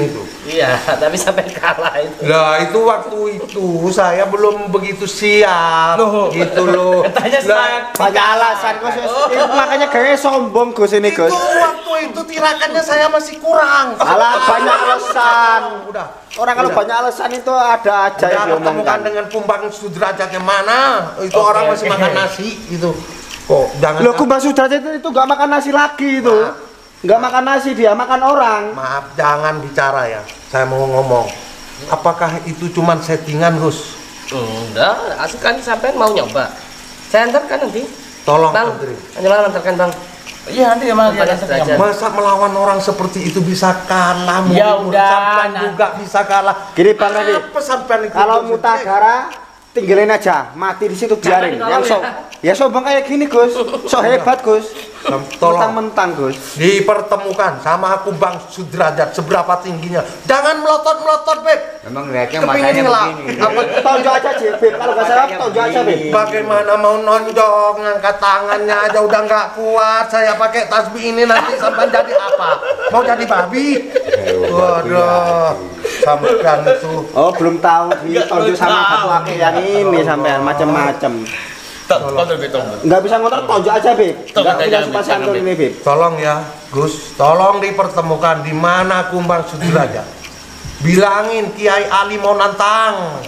itu. Iya, tapi sampai kalah itu. Lah itu waktu itu saya belum begitu siap. Loh. Gitu loh. Katanya Lah, semangat. Banyak alasan Gus. Itu makanya kayaknya sombong Gus ini itu Gus. waktu itu tirakannya saya masih kurang. Alah banyak alasan. Udah. Orang kalau Udah. banyak alasan itu ada aja yang Jangan temukan diomongkan. dengan Kumbang Sudrajat yang mana? Itu Oke, orang masih oke. makan nasi itu. Kok jangan. Loh Kumbang Sudrajat itu nggak makan nasi lagi itu. Nggak makan nasi dia, makan orang. Maaf, jangan bicara ya. Saya mau ngomong. Apakah itu cuman settingan, Gus? Enggak, asli kan sampean mau nyoba. Saya antarkan nanti. Tolong Bang, antri. Anjala antarkan Bang. Iya nanti emang dia Pada datang derajat. yang- Masa melawan orang seperti itu bisa kalah? Ya Murid-murid udah, sampean nah. juga bisa kalah. Gini Bang Nadi, Apa sampean ikut kalau Gus? mutagara tinggalin aja, mati di situ biarin. ditolong Yang sok, ya sombong kayak gini Gus, sok hebat Gus. Tolong Mentang-mentang Gus. dipertemukan sama Kumbang Sudrajat seberapa tingginya. Jangan melotot-melotot, Beb. Memang lihatnya Kepingin matanya ngelak. begini. Apa Tonjok aja Beb, kalau nggak salah tonjok aja Beb. bagaimana mau nonjok ngangkat tangannya aja udah nggak kuat. Saya pakai tasbih ini nanti sampai jadi apa? Mau jadi babi? Waduh, sampean itu. Oh belum tahu ditonjok sama satu laki yang ini sampean macam-macam. Kontrol betul. Nggak bisa ngotot tonjok aja Beb. Nggak Jangan, punya jangan, sopan jangan, santun Beb. ini Beb. Tolong ya, Gus, tolong dipertemukan di mana Kumbang Sudrajat. Bilangin Kiai Ali mau nantang.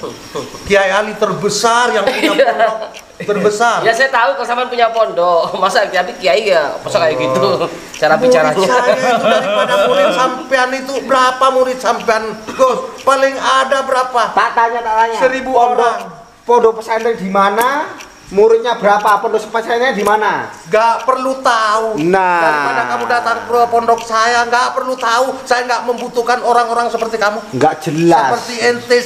Kiai Ali terbesar yang punya pondok terbesar. Ya saya tahu kalau sampean punya pondok. Masa tapi Kiai ya masa kayak gitu cara bicaranya. Murid saya itu daripada murid sampean itu berapa murid sampean, Gus? Paling ada berapa? Tak tanya. 1000 Pondok- orang. Pondok pesantren di mana? Muridnya berapa? Pondok pesantrennya di mana? Gak perlu tahu. Nah. Daripada kamu datang ke pondok saya, gak perlu tahu. Saya gak membutuhkan orang-orang seperti kamu. Nggak jelas. Seperti ente.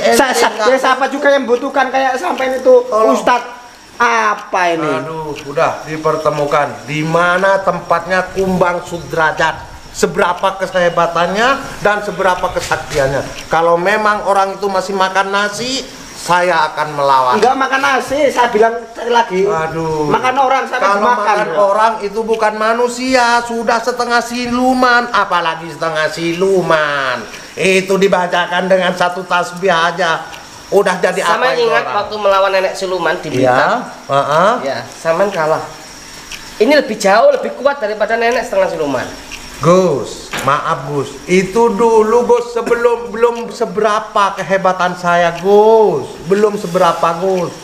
nggak Ya siapa juga yang membutuhkan kayak sampai itu Tolong. Ustadz apa ini? Aduh, udah dipertemukan di mana tempatnya Kumbang Sudrajat. seberapa kehebatannya dan seberapa kesaktiannya. Kalau memang orang itu masih makan nasi, saya akan melawan. Enggak makan nasi, saya bilang sekali lagi. Aduh. Makan orang, saya kalau makan. makan orang itu bukan manusia, sudah setengah siluman, apalagi setengah siluman. Itu dibacakan dengan satu tasbih aja, udah jadi Sama apa itu ingat orang? waktu melawan nenek siluman di Blitar. Ya, Saman kalah. Ini lebih jauh, lebih kuat daripada nenek setengah siluman. Gus, maaf Gus, itu dulu Gus, belum seberapa kehebatan saya Gus, belum seberapa Gus.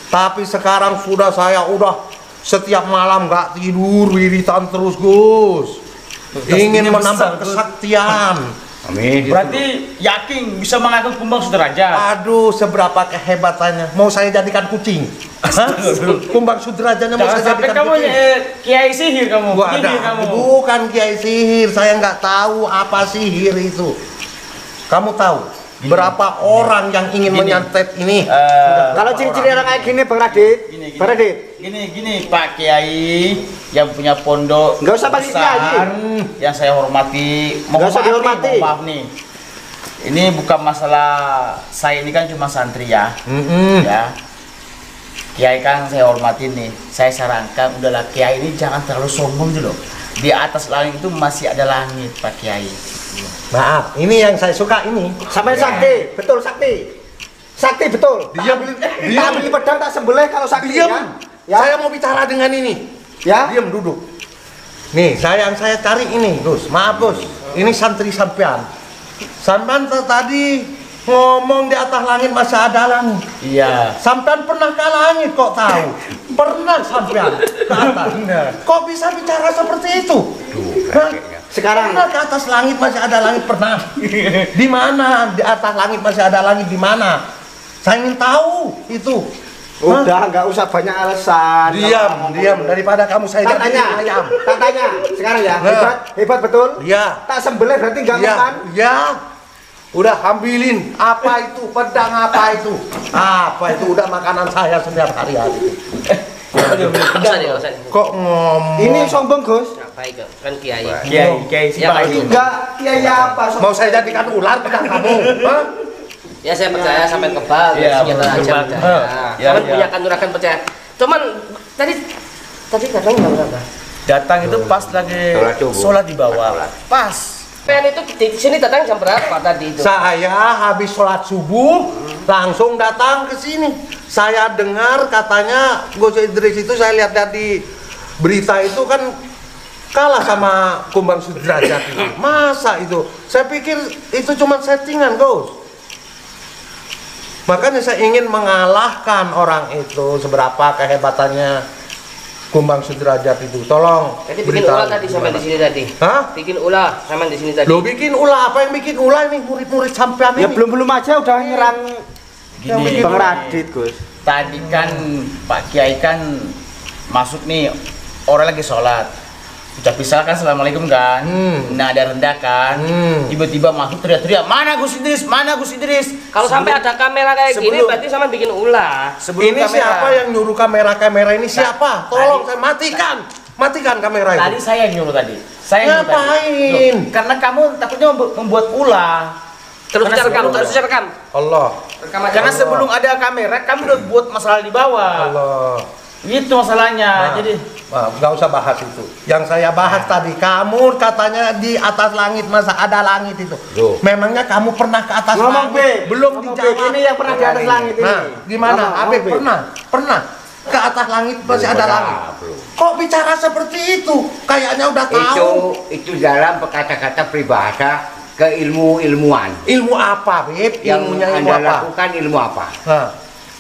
Tapi sekarang saya udah setiap malam nggak tidur, wiritan terus Gus. Ingin menambah kesaktian. Amin. Berarti yakin bisa mengangkat kumbang Sudrajat. Aduh, seberapa kehebatannya. Mau saya jadikan kucing? Hah? Kumbang Sudrajatnya mau Jangan saya sampai jadikan kamu kucing? kiai sihir kamu. Gua Sihir ada, kamu. bukan kiai sihir. Saya nggak tahu apa sihir itu. Kamu tahu berapa orang yang ingin menyantet ini? Kalau ciri-ciri orang kayak gini, Bang Radit. Bang Radit. Gini Pak Kiai yang punya pondok Nggak usah pakai besar, kiai. yang saya hormati. Nggak usah dihormati. Mohon maaf nih. Ini bukan masalah saya, ini kan cuma santri ya. Ya. Kiai kan saya hormati nih. Saya sarankan udahlah Kiai ini jangan terlalu sombong dulu. Di atas langit itu masih ada langit Pak Kiai. Maaf, ini yang saya suka ini. Sampai sakti, betul sakti. Sakti betul. Diam, Tak beli pedang tak sembelih kalau sakti Diam. ya. Ya. Saya mau bicara dengan ini. Ya. Diam, duduk. Nih, yang saya cari ini, Gus. Maaf, Gus. Ini santri sampean. Sampean tadi ngomong di atas langit masih ada langit. Iya. Sampean pernah ke langit kok tahu? Pernah sampean ke atas. Kok bisa bicara seperti itu? Hah? Sekarang Pernah ke atas langit masih ada langit, pernah? Di mana? Di atas langit masih ada langit di mana? Saya ingin tahu itu. Hah? udah nggak usah banyak alasan. Diam, daripada kamu saya Tak jadi tanya, ayam. tak tanya. Sekarang ya, Nah. hebat betul. Iya. Tak sembelih berarti nggak Iya, makan. iya. Udah ambilin apa itu pedang apa itu? Apa itu udah makanan saya setiap hari-hari. Kok ngomong? Ini sombong Gus. Baik, kan Kiai. Kiai si Ya, Pak Pak. itu. Enggak, kiai apa? Mau saya jadikan ular pedang kamu? Hah? Ya saya percaya sampai kebal, Iya, senjata aja kebal. percaya. Ya, Sampai ya. punya kanuragan percaya. Cuman tadi katanya jam berapa? Datang itu pas lagi Sholat subuh. sholat di bawah. Pas. Pen itu di sini datang jam berapa tadi itu? Saya habis sholat subuh langsung datang ke sini. Saya dengar katanya Gus Idris itu, saya lihat di berita itu kan kalah sama Kumbang Sudrajat itu. Masa itu? Saya pikir itu cuma settingan, Gus. Makanya saya ingin mengalahkan orang itu, seberapa kehebatannya Kumbang Sudrajat itu. Tolong. Jadi bikin beritahu ulah tadi sampai gimana. di sini tadi. Hah? Bikin ulah sampai di sini tadi. Lo bikin ulah? Apa yang bikin ulah ini? Murid-murid sampean Ya ini. belum aja udah nyerang Gini. Bang Radit Gus. Tadi kan Pak Kiai kan masuk nih, orang lagi sholat, ucap salam kan assalamualaikum kan, nada rendah kan, tiba-tiba masuk teriak-teriak, mana Gus Idris, mana Gus Idris. Kalau sampai ada kamera kayak gini sebelum- berarti sama bikin ulah. Sebelum Ini kamera. siapa yang nyuruh kamera ini? Siapa? Tolong saya matikan kamera Tadi itu. saya yang nyuruh tadi. Saya yang nyuruh tadi. Ngapain? Loh, karena kamu takutnya membuat ulah. Terus Karena direkam, sebelum- terus direkam. Allah, Rekam aja. Karena sebelum ada kamera, kamu udah buat masalah di bawah. Allah. Itu masalahnya. Nah, Jadi nggak usah bahas itu. Yang saya bahas tadi, kamu katanya di atas langit, masa ada langit itu? Loh. Memangnya kamu pernah ke atas Ngomong langit? B. Belum Ngomong B. dijawab. Ini yang pernah di atas langit ini. Nah, gimana? Ngomong, Abib B. pernah ke atas langit masih ada Belum langit. pernah, belum. Kok bicara seperti itu? Kayaknya udah tahu. Itu dalam kata-kata peribahasa keilmuan. Ilmu apa, Beb? Yang Ilmunya ilmu Anda apa? lakukan ilmu apa? Nah,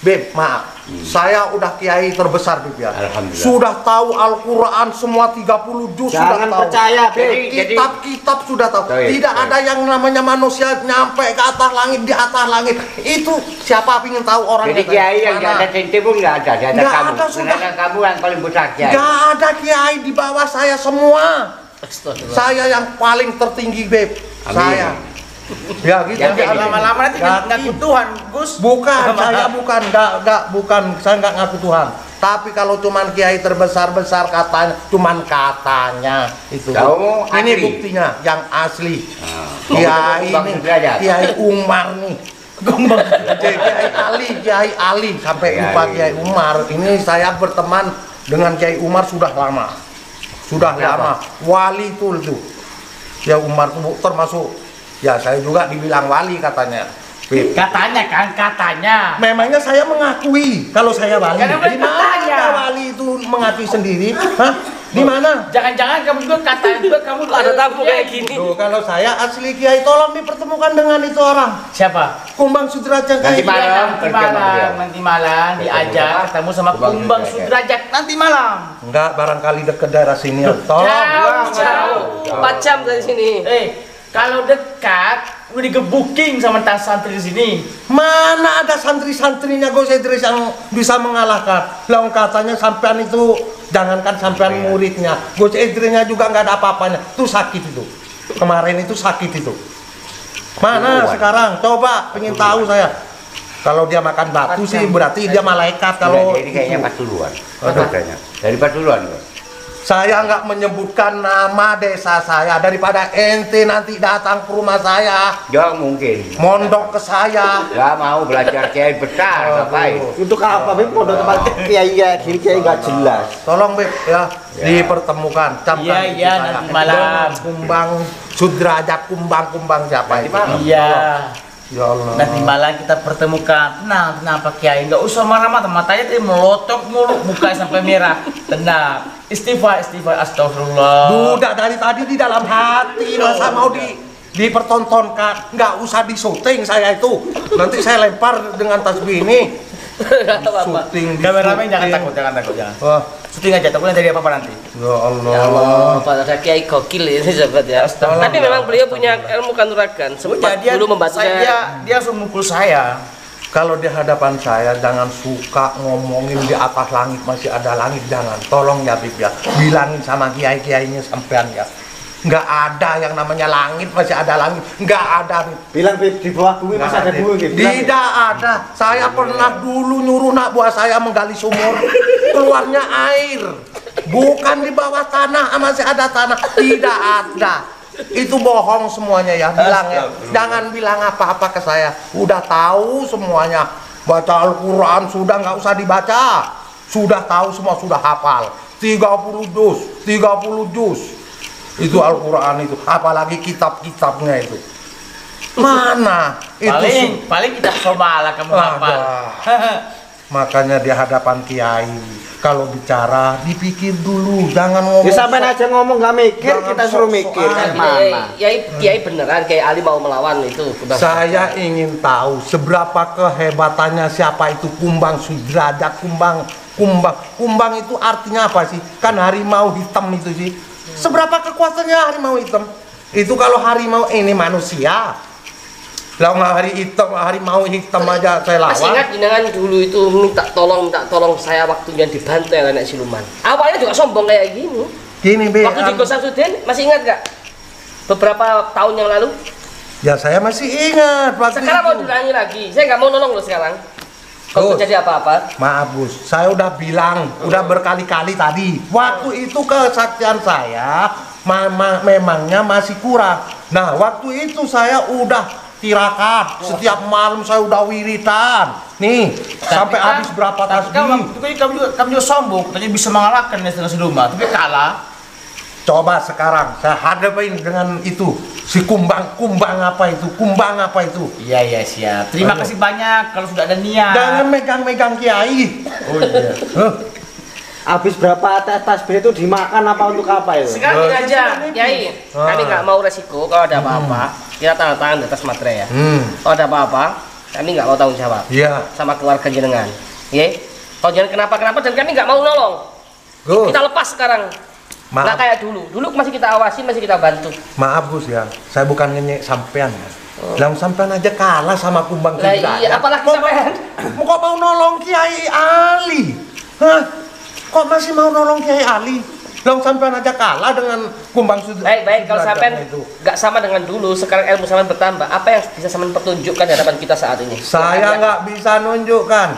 Beb, maaf. Saya udah kiai terbesar, Beb ya. Alhamdulillah. Sudah tahu Al-Quran semua 30 juz sudah Jangan tahu. percaya, Beb. Jadi- Kitab-kitab sudah tahu. Baik, Tidak baik. ada yang namanya manusia nyampe ke atas langit, di atas langit. Itu siapa ingin tahu orangnya? Jadi kiai yang di Mana? atas ente pun nggak ada, di atas Nggak kamu. ada, sudah. Sedangkan kamu yang paling besar kiai. Nggak ada kiai di bawah saya semua. Astagfirullah. Saya yang paling tertinggi, Beb. Amin. Saya. Ya gitu. Yakin, Jangan lama-lama nanti Yakin. ngaku Tuhan, Gus. Bukan, saya bukan, enggak, bukan, saya enggak ngaku Tuhan. Tapi kalau cuman kiai terbesar-besar katanya, cuman katanya itu. Kamu Ini asli. buktinya yang asli. Kumbang Kiai ini, Sudrajat. Kiai Umar nih. Kiai Ali sampai Kiai. lupa Kiai Umar. Ini saya berteman dengan Kiai Umar sudah lama. Sudah lama. Wali itu. Ya Umar tuh termasuk, ya saya juga dibilang wali katanya. Katanya. Memangnya saya mengakui kalau saya wali. Karena Di mana katanya. wali itu mengakui sendiri? Hah? Di mana? Jangan-jangan kamu juga katanya juga kamu Ada tamu kayak gini. Tuh, kalau saya asli Kiai, tolong dipertemukan dengan itu orang. Siapa? Kumbang Sudrajat Nanti kayak malam. Nanti malam diajak ketemu sama Kumbang Sudrajat nanti malam. Enggak, barangkali dekat daerah sini ya. Tolong. Jauh. 4 jam dari sini. Kalau dekat udah digebukin sama tas santri di sini. Mana ada santri-santrinya Gus Idris yang bisa mengalahkan? Lah katanya sampean itu, jangankan sampean muridnya, Gus Idrisnya juga nggak ada apa-apanya. Itu sakit itu. Kemarin itu sakit itu. Mana sekarang? Coba pengen tahu saya. Kalau dia makan batu sih berarti dia malaikat. Kalau ini kayaknya itu. Patuluan. Aduh. Kayaknya. Dari Patuluan. Saya nggak menyebutkan nama desa saya daripada ente nanti datang ke rumah saya, Jangan mungkin. mondok ke saya. Gak mau belajar kiai besar, ngapain? Untuk apa? Beb, pondok tempat kiai gini kiai nggak jelas. Tolong Beb ya, dipertemukan. Camkan Iya, saya. nanti malam. Kumbang Sudrajat, kumbang siapa itu? Iya. Ya Allah. Nanti malam kita pertemukan. Tenang, Pak Kiai. Nggak usah marah-marah. Matanya tadi melotok mulu, muka sampai merah. Tenang. Istighfar, astagfirullah. Udah dari tadi di dalam hati, masa mau dipertontonkan? Nggak usah disuting saya itu. Nanti saya lempar dengan tasbih ini. Syuting, Kameramen jangan disyuting. takut, jangan. Wah, Syuting aja, takutnya dari apa-apa nanti. ya Allah. Ya Allah, pada kiai gokil ini sahabat ya. Tapi memang beliau punya ilmu kanuragan. Sempat dulu membantu saya. Dia langsung mukul saya. Kalau di hadapan saya jangan suka ngomongin di atas langit masih ada langit, jangan. Tolong ya Bib ya, bilangin sama kiai-kiainya sampean ya. Nggak ada yang namanya langit masih ada langit, nggak ada Bib. Bilang Bib, di bawah bumi masih ada bumi Bib. Tidak ada. Saya pernah dulu nyuruh nak buah saya menggali sumur, keluarnya air. Bukan di bawah tanah, masih ada tanah. Tidak ada. Itu bohong semuanya ya, bilang ya. Jangan bilang apa-apa ke saya. Udah tahu semuanya. Baca Al-Quran sudah nggak usah dibaca. Sudah tahu semua, sudah hafal. 30 juz. Itu Al-Quran itu. Apalagi kitab-kitabnya itu. Mana? Paling kita coba lah kamu hafal. Makanya di hadapan kiai, kalau bicara dipikir dulu, jangan ngomong. Ya sampai aja ngomong nggak mikir, Jangan kita suruh mikir. sok-sokan. Mana? Kiai beneran, Kiai Ali mau melawan itu. Saya ingin tahu seberapa kehebatannya siapa itu Kumbang Sudrajat. Kumbang itu artinya apa sih? Kan harimau hitam itu sih. Seberapa kekuatannya harimau hitam? Itu kalau harimau ini manusia. Lah harimau hitam aja saya lawan. Masih ingat jenengan dulu itu minta tolong saya waktunya dibantai oleh Nek Siluman. Awalnya juga sombong kayak gini. Gini Be. Waktu di Gus Samsudin masih ingat gak? Beberapa tahun yang lalu. Ya saya masih ingat waktu Sekarang mau itu. diulangi lagi. Saya nggak mau nolong loh sekarang. Kalau Gus. terjadi apa-apa. Maaf Gus, saya udah bilang, udah berkali-kali tadi. Waktu itu kesaktian saya memangnya masih kurang. Nah waktu itu saya udah tirakat, setiap malam saya udah wiritan. Nih, sampai habis berapa tasbih. Kamu juga sombong, katanya bisa mengalahkan Nek Siluman, tapi kalah. Coba sekarang saya hadapin dengan itu si kumbang apa itu? Iya siap. Terima kasih banyak kalau sudah ada niat. Jangan megang kiai. Oh iya. Habis berapa tasbih itu dimakan apa untuk apa itu? Sekarang gini aja, Kiai. Ah. Kami nggak mau resiko kalau ada apa-apa. Kita tanda tangan di atas materai ya. Kalau ada apa-apa, kami nggak mau tanggung jawab. Iya. Sama keluarga jenengan. Ye? Kalau jangan kenapa-kenapa dan kami nggak mau nolong. Gus. Kita lepas sekarang. Maaf. Nggak kayak dulu. Dulu masih kita awasi, masih kita bantu. Maaf Gus ya, saya bukan ngenyek sampean ya. Lang sampean aja kalah sama Kumbang Lah Sudrajat. iya, apalagi sampean. Kok mau nolong Kiai Ali? Hah? Kok masih mau nolong Kiai Ali? Lang sampean aja kalah dengan Kumbang Sudrajat. Baik, kalau sampean itu. nggak sama dengan dulu, sekarang ilmu sampean bertambah. Apa yang bisa sampean pertunjukkan di hadapan kita saat ini? Saya nggak bisa nunjukkan.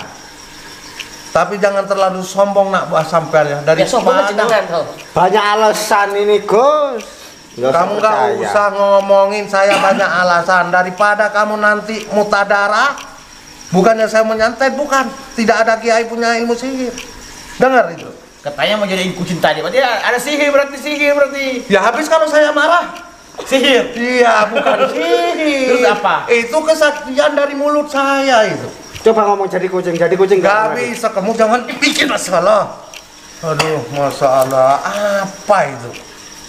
Tapi jangan terlalu sombong nak buah sampean ya. Dari Ya sombong mana? jenengan toh. Banyak alasan ini, Gus. Kamu nggak usah ngomongin saya banyak alasan. Daripada kamu nanti mutadara, bukannya saya menyantet, bukan. Tidak ada kiai punya ilmu sihir. Dengar itu. Katanya mau jadiin kucing tadi, berarti ada sihir berarti. Ya habis kalau saya marah. Sihir. Iya, bukan sihir. Terus apa? Itu kesaktian dari mulut saya itu. Coba ngomong jadi kucing Gak bisa, kamu jangan bikin masalah. Aduh, masalah apa itu?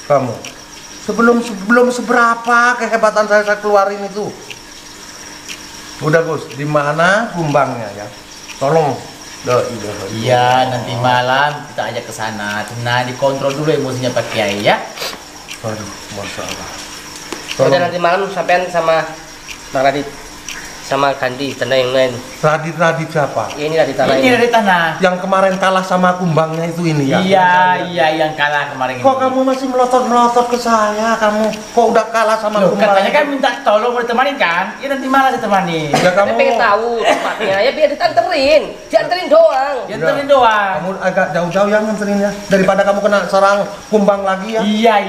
Kamu sebelum seberapa kehebatan saya keluarin itu. Udah Gus, di mana kumbangnya ya? Tolong. Iya, nanti malam kita ajak ke sana. Nah, dikontrol dulu emosinya Pak Kiai ya. Aduh, masalah. Udah nanti malam sampean sama Bang Radit sama Gandhi tanda yang lain. Radit siapa? Ya, ini Radit tanah Ini ini. dari tanah. Yang kemarin kalah sama kumbangnya itu ini ya? Iya, yang kalah kemarin Kok kamu masih melotot-melotot ke saya? Kamu kok udah kalah sama Loh, kumbang? katanya kan minta tolong mau ditemani kan? Ya nanti malah saya temani. Ya Saya kamu pengen tahu tempatnya, ya biar dianterin doang. Ya terin doang. kamu agak jauh-jauh yang nganterinnya daripada kamu kena serang kumbang lagi ya. Iya.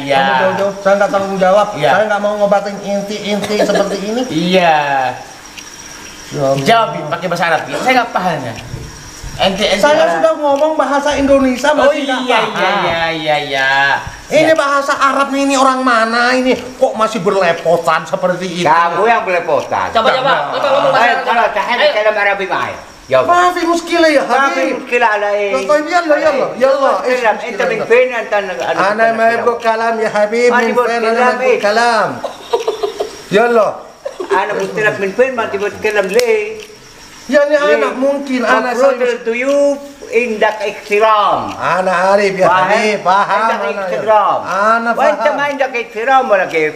Kamu jauh-jauh, saya nggak tanggung jawab. Iya. Saya nggak mau ngobatin inti-inti seperti ini. Iya. Ya Allah. Jawab pakai bahasa Arab. Saya nggak paham ya. Ente. Saya sudah ngomong bahasa Indonesia Oh masih nggak paham. iya. Ini bahasa Arab nih, ini orang mana ini? Kok masih berlepotan seperti itu? Kamu yang belepotan. Coba ngomong bahasa Arab. Kalau tahan Ayo. kalam Arabi معي. جاوب. ما في مشكلة يا ما في حبيبي. مشكلة على ايه؟ طيب يلا إيش تكلم انت مشكلة من ده؟ فين انت؟ أنا ما يبغى كلام يا حبيبي، ما من تبغى فين أنا كلام ما إيه؟ يبغى كلام. يلا انا قلت لك من فين ما تبغى تتكلم ليه؟ يعني ليه؟ أنا ممكن أنا المفروض سوي الضيوف عندك احترام. أنا عارف يا حبيبي، فاهم عندك أنا احترام. أنا وانت ما فاهم. عندك احترام ولا كيف؟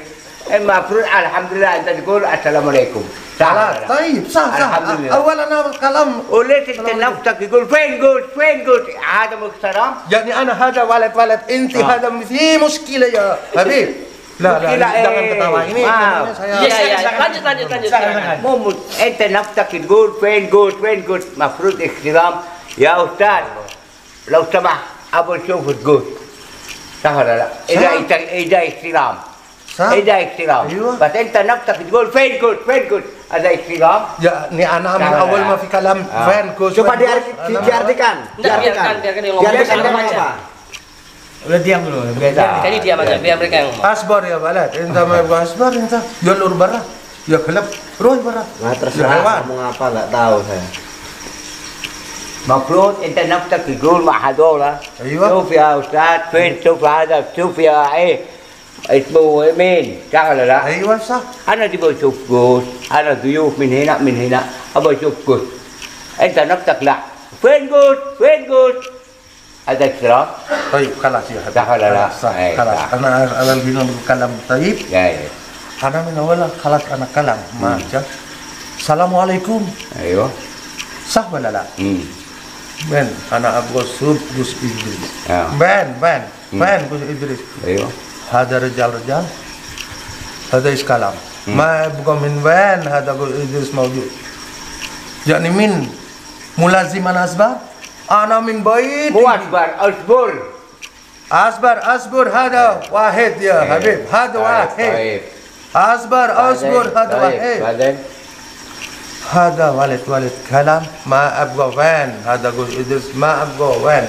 المفروض الحمد لله انت تقول السلام عليكم. خلاص طيب صح الحمد لله. أولا أنا الكلام وليش انت نفسك يقول فين قلت فين قلت هذا احترام؟ يعني أنا هذا ولد أنت هذا في مشكلة يا حبيبي. لا مشكلة jangan إيه؟ ketawa ini. ما. Saya Iya, lanjut. مو انت نفسك تقول فين قلت مفروض احترام يا استاذ لو سمح ابو اشوف تقول صح ولا لا؟ اذا احترام صح. اذا احترام أيوة. بس انت نفسك تقول فين قلت هذا احترام. Ya, ini anak min Salah. awal ma fi kalam fan Gus. Coba diartikan. Enggak, biarkan dia ngomong. Diartikan Biarkan apa? aja. Udah diam dulu. Biar Jadi diam aja, biar mereka yang ngomong. Asbar ya balad, انت ما يبغى اصبر انت يلا برا يا كلب روح برا. Nah, Ya, terserah hewan. ngomong apa nggak tahu saya. مفروض انت نفسك تقول مع هذول أيوة. شوف يا استاذ فين شوف هذا شوف يا ايه اسمه مين صح ولا لا؟ ايوه صح. انا تبغى اشوف جوز انا ضيوف من هنا ابغى اشوف جوز انت نفسك لا فين جوز هذا احترام. طيب خلاص يا حبيبي. صح ولا لا؟ صح أي خلاص صح. انا بينا بالكلام طيب. ايوه انا من اول خلاص انا كلام ما جا. السلام عليكم. ايوه صح ولا لا؟ بن انا ابغى صوب جوز ادريس. بن جوز ادريس. ايوه هذا رجال هذا ايش كلام ما يبغى من وين هذا جوز ادريس موجود يعني من ملازم انا اصبر انا من بيت مو اصبر اصبر هذا واحد يا حبيب هذا واحد طيب اصبر هذا واحد بعدين هذا ولد كلام ما ابغى وين هذا جوز ادريس ما ابغى وين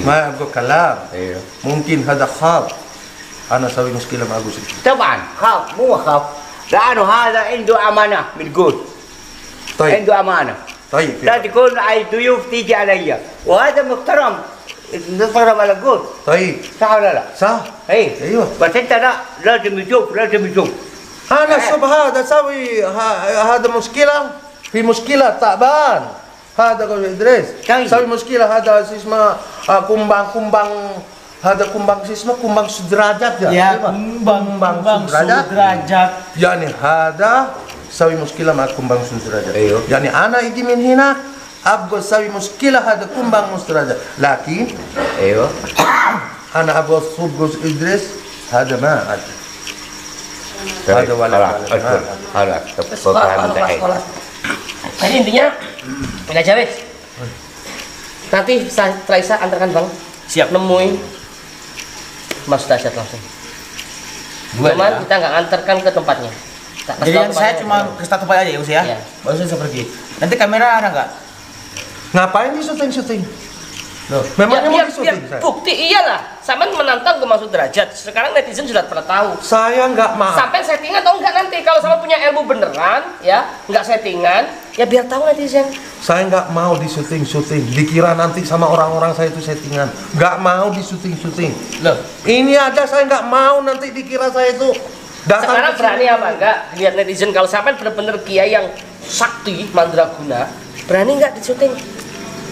ما ابغى كلام ايوه ممكن هذا خاف انا اسوي مشكله مع جوزي طبعا خاف مو خاف لانه هذا عنده امانه بتقول طيب عنده امانه طيب لا تكون عايز ضيوف تيجي علي وهذا محترم نحترم على الجود طيب صح ولا لا؟ صح اي ايوه بس انت لا لازم يشوف انا الصبح هذا اسوي هذا مشكله في مشكله تعبان هذا قول ادريس طيب. سوي مشكله هذا اسمه kumbang هذا kumbang اسمه kumbang sudrajat Ya, kumbang sudrajat. يعني هذا سوي مشكله مع kumbang sudrajat أيوه. يعني انا يجي من هنا ابغى اسوي مشكله هذا kumbang sudrajat لكن ايوه انا ابغى صوب جوز ادريس هذا ما عاد هذا ولا خلاص Jadi intinya Enggak aja wes. Nanti setelah Isa antarkan Bang. Siap. Nemuin Mas Dahsyat langsung. Dua Cuman ya. kita nggak antarkan ke tempatnya. Tak kasih Jadi tahu yang saya tempatnya. cuma ke satu tempat aja ya Us ya. Iya. Baru saya pergi. Nanti kamera ada nggak? Ngapain di syuting? Loh. Memangnya mau biar di syuting saya? bukti iyalah. Sampean menantang Gembang Sudrajat. Sekarang netizen sudah pada tahu. Saya nggak mau. Sampai settingan atau enggak nanti kalau sampean punya ilmu beneran ya, enggak settingan, ya biar tahu netizen. Saya nggak mau di syuting. Dikira nanti sama orang-orang saya itu settingan. Nggak mau di syuting. Loh. Ini aja saya nggak mau nanti dikira saya itu datang Sekarang ke berani sini. apa enggak lihat netizen kalau sampean bener-bener kiai yang sakti mandraguna, berani enggak di syuting?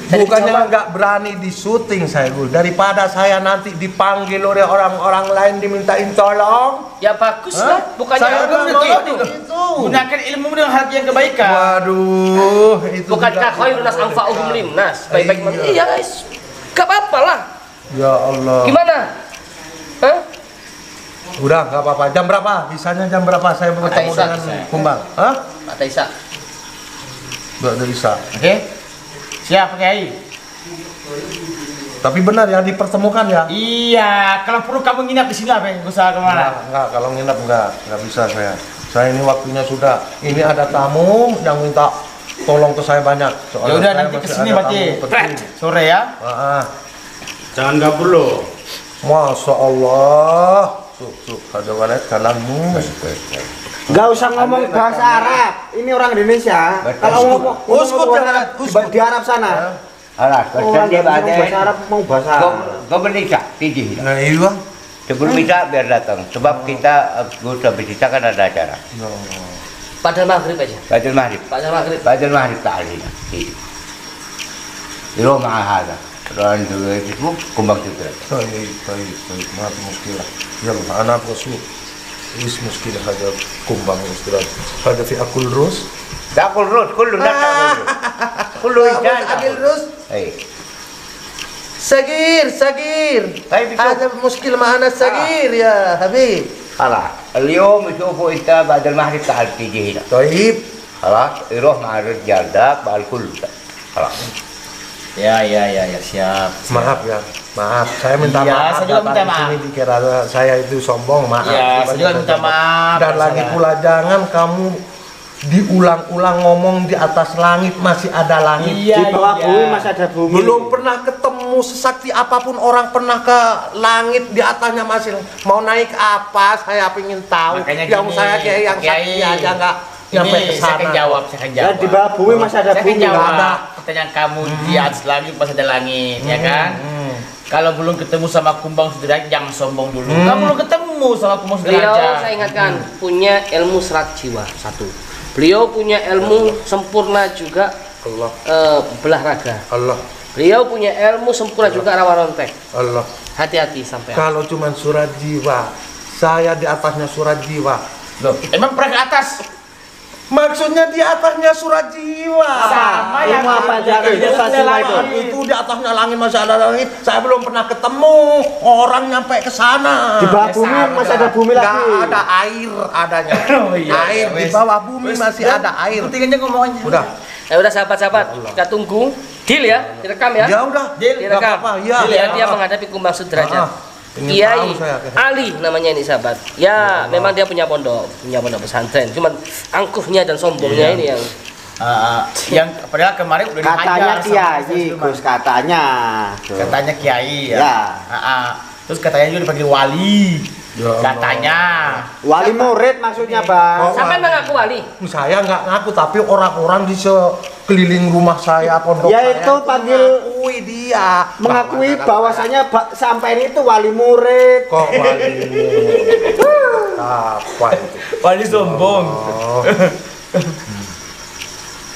Dari Bukannya kejauhan. nggak berani di syuting saya Gul. Daripada saya nanti dipanggil oleh orang-orang lain dimintain tolong. Ya bagus Hah? lah, bukannya Saya ilmu nggak begitu. mau gitu. Gunakan ilmu dengan hal yang kebaikan. Waduh, itu Bukankah tidak- khairun nas anfa'uhum linnas? Baik-baik Iya. manusia. Iya guys. Enggak apa-apa lah. Ya Allah. Gimana? Hah? Udah nggak apa-apa. Jam berapa? Bisanya jam berapa saya bertemu Isa, dengan Isa. Kumbang? Hah? Kata Isa. Nggak ada Isa. Oke. Siap Kiai. Tapi benar ya dipertemukan ya. Iya, kalau perlu kamu nginap di sini apa? Nggak usah kemana. Enggak, kalau nginep nggak bisa saya. Saya ini waktunya sudah. Ini ada tamu yang minta tolong ke saya banyak. Soalnya Ya udah saya nanti masih kesini ada berarti tamu penting. sore ya. Jangan gabur lo. Masya Allah. Suk, ada walet kalammu. Nggak usah ngomong bahasa Arab. Ini orang Indonesia. Kalau ngomong Uskut, bahasa jangan, Arab uskut. di Arab sana. Alah, Orang pesan dia nggak bisa ngomong bahasa bahasa Arab mau bahasa. Kau bernikah, tinggi. Nah iya. Sebelum Isya biar datang, sebab kita Gus habis Isya kan ada acara. Padahal maghrib aja. Bajul Maghrib. Padahal maghrib. Bajul Maghrib ta'alina. Di rumah ada. Dan juga Facebook Kumbang Sutra. طيب ما في مشكلة يلا أنا أبغى إيش مشكلة هذا كومبان استراد هذا في أكل رز Dakul Rus, kullu dak dakul. Kullu ikan. أكل رز Eh, صغير طيب شوف. هذا مشكلة معنا صغير يا حبيب خلاص اليوم يشوفوا انت بعد المغرب تعال تيجي هنا. طيب خلاص يروح مع الرجال ده مع الكل ده. خلاص. Ya, siap. maaf ya maaf saya minta Iya, maaf saya juga datang minta di sini maaf. dikira saya itu sombong maaf Iya, saya juga minta maaf. dan lagi pula jangan kamu diulang-ulang ngomong di atas langit masih ada langit Iya, Di bawah iya. bumi masih ada bumi. belum pernah ketemu sesakti apapun orang pernah ke langit di atasnya masih mau naik apa saya ingin tahu Makanya yang gini, saya kayak yang Kiai. sakti aja nggak nyampe Ini ke saya akan sana jawab, saya akan Dan jawab. di bawah bumi masih ada Saya akan bumi. jawab nggak ada. pertanyaan kamu di atas langit pas ada langit, ya kan? Kalau belum ketemu sama Kumbang Sudrajat jangan sombong dulu. Kamu belum ketemu sama Kumbang Beliau Sudrajat. saya ingatkan punya ilmu serat jiwa satu. Beliau punya ilmu sempurna juga Allah belah raga. Allah Beliau punya ilmu sempurna juga rawa rontek. Allah Hati-hati sampai. kalau cuman surat jiwa saya di atasnya surat jiwa Loh, emang pernah ke atas? maksudnya di atasnya surat jiwa Sama yang Ilmu apa aja? Ilmu Tasima itu. itu di atasnya langit masih ada langit saya belum pernah ketemu orang nyampe ke sana Di bawah Ya, bumi sama masih dong. ada bumi nggak lagi. ada air adanya Oh, iya, air iya, di wes. bawah bumi masih ada air Penting aja ngomongnya. udah Ya udah sahabat-sahabat, kita tunggu. Deal ya, direkam ya. ya udah Deal, nggak direkam. apa-apa ya Dia dia menghadapi Kumbang Sudrajat. Ingin Kiai tahu saya. Ali namanya ini sahabat. Ya, memang dia punya pondok pesantren. Cuman angkuhnya dan sombongnya ini yang Yang padahal kemarin udah Katanya dihajar sama Kiai, Ustaz Gus, katanya. Tuh. Katanya Kiai ya. Ya. Terus katanya juga dipanggil wali. Ya Allah. Katanya. Wali murid maksudnya, Bang. Oh, sampai mengaku wali. saya nggak ngaku tapi orang-orang di sekeliling rumah saya pondok Ya saya itu panggil mengakui dia Mengakui bahwasanya sampai itu wali murid. kok wali apa itu Wali sombong. oh.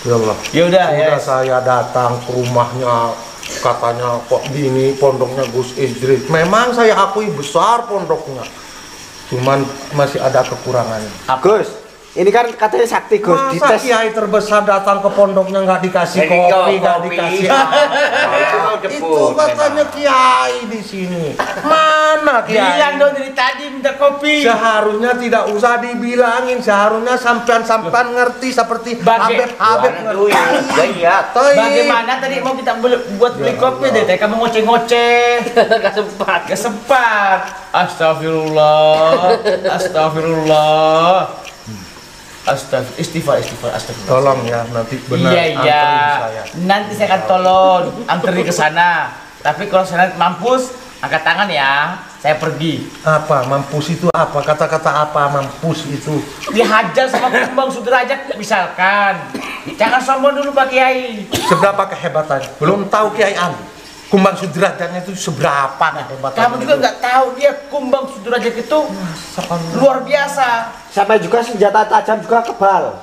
Ya Allah Ya udah ya. sudah saya datang ke rumahnya katanya kok gini pondoknya Gus Idris memang saya akui besar pondoknya cuman masih ada kekurangannya Gus, ini kan katanya sakti, Gus. masa Dites. kiai terbesar datang ke pondoknya nggak dikasih Jadi kopi nggak kopi. dikasih Nah, itu mau Itu katanya kiai di sini. Mana kiai? Bilang dong dari tadi minta kopi. Seharusnya tidak usah dibilangin, seharusnya sampean ngerti seperti Habib ngerti. Iya. Bagaimana tadi mau kita buat beli kopi deh, kamu ngoceh-ngoceh. Gak sempat. Gak sempat. Astagfirullah. Astagfirullah. Istighfar. Tolong ya nanti benar Iya. anterin saya. Nanti saya akan tolong antri ke sana. Tapi kalau saya mampus, angkat tangan ya. Saya pergi. Apa mampus itu apa? Kata-kata apa mampus itu? Dihajar sama Kumbang Sudrajat misalkan. Jangan sombong dulu Pak Kiai. Seberapa kehebatannya? Belum tahu Kiai Ali. Kumbang Sudrajatnya itu seberapa kehebatannya? Kamu juga nggak tahu dia Kumbang Sudrajat itu luar biasa. Sampai juga senjata tajam juga kebal.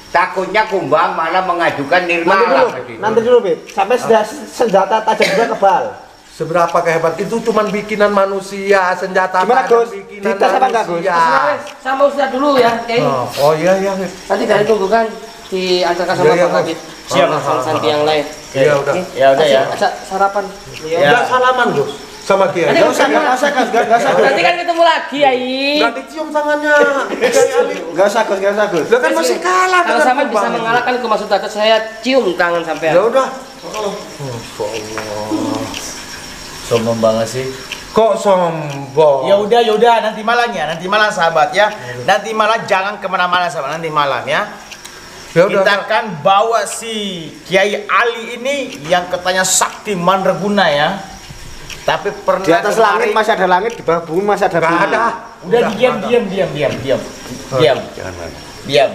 Takutnya Kumbang malah mengajukan nirmala. Nanti dulu, Bib. Sampai senjata tajam juga kebal. Seberapa kehebat itu cuman bikinan manusia, senjata Gimana, tajam Gus? bikinan Dites apa enggak, Gus? manusia. Sama Ustaz dulu ya, Kiai. Oh iya. Nanti kalian tunggu kan diantarkan sama Iya, Pak Kadit. Siap. Sama Santi yang lain. Iya udah. Ya udah ya. Sarapan. Udah salaman Gus sama Kiai. Nanti Enggak usah, Gus. Nanti kan ketemu lagi, Yai. Enggak dicium tangannya Kiai Ali. Enggak usah, Gus. Lah kan masih kalah Kalau dengan sama bisa Kumbang. mengalahkan ke maksud Datuk, saya cium tangan sampai. Ya udah. Sombong banget sih. Kok sombong? Ya udah nanti malam sahabat ya. Nanti malam jangan kemana-mana sahabat, nanti malam ya. Ya udah. Kita akan bawa si Kiai Ali ini yang katanya sakti mandraguna ya. Tapi pernah Di atas langit masih ada langit, di bawah bumi masih ada bumi. Enggak ada. Udah diam. Diam.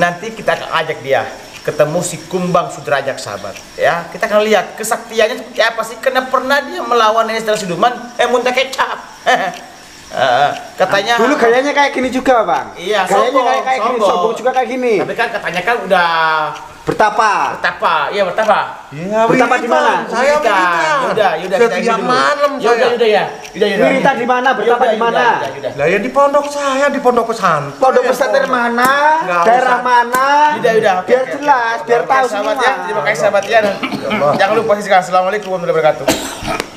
Nanti kita akan ajak dia ketemu si Kumbang Sudrajat sahabat ya. Kita akan lihat kesaktiannya seperti apa sih, karena pernah dia melawan Nenek Stella Siluman muntah kecap. Katanya Dulu gayanya kayak gini juga, Bang. Iya, Gayanya sombong, kayak gini, sombong. sombong juga kayak gini. tapi kan katanya kan udah Bertapa. bertapa. Iya, Betapa di mana? Saya Wiritan. wiritan. Yaudah, Setiap malam saya. Yaudah. Wirita di mana? Bertapa di mana? Yaudah. Lah ya di pondok saya, di pondok pesantren. Pondok pesantren mana? Nggak Daerah usah. mana? Udah. Biar jelas, biar tahu sahabat semua. ya. Terima kasih sahabat ya. Jangan lupa saksikan. Assalamualaikum warahmatullahi wabarakatuh.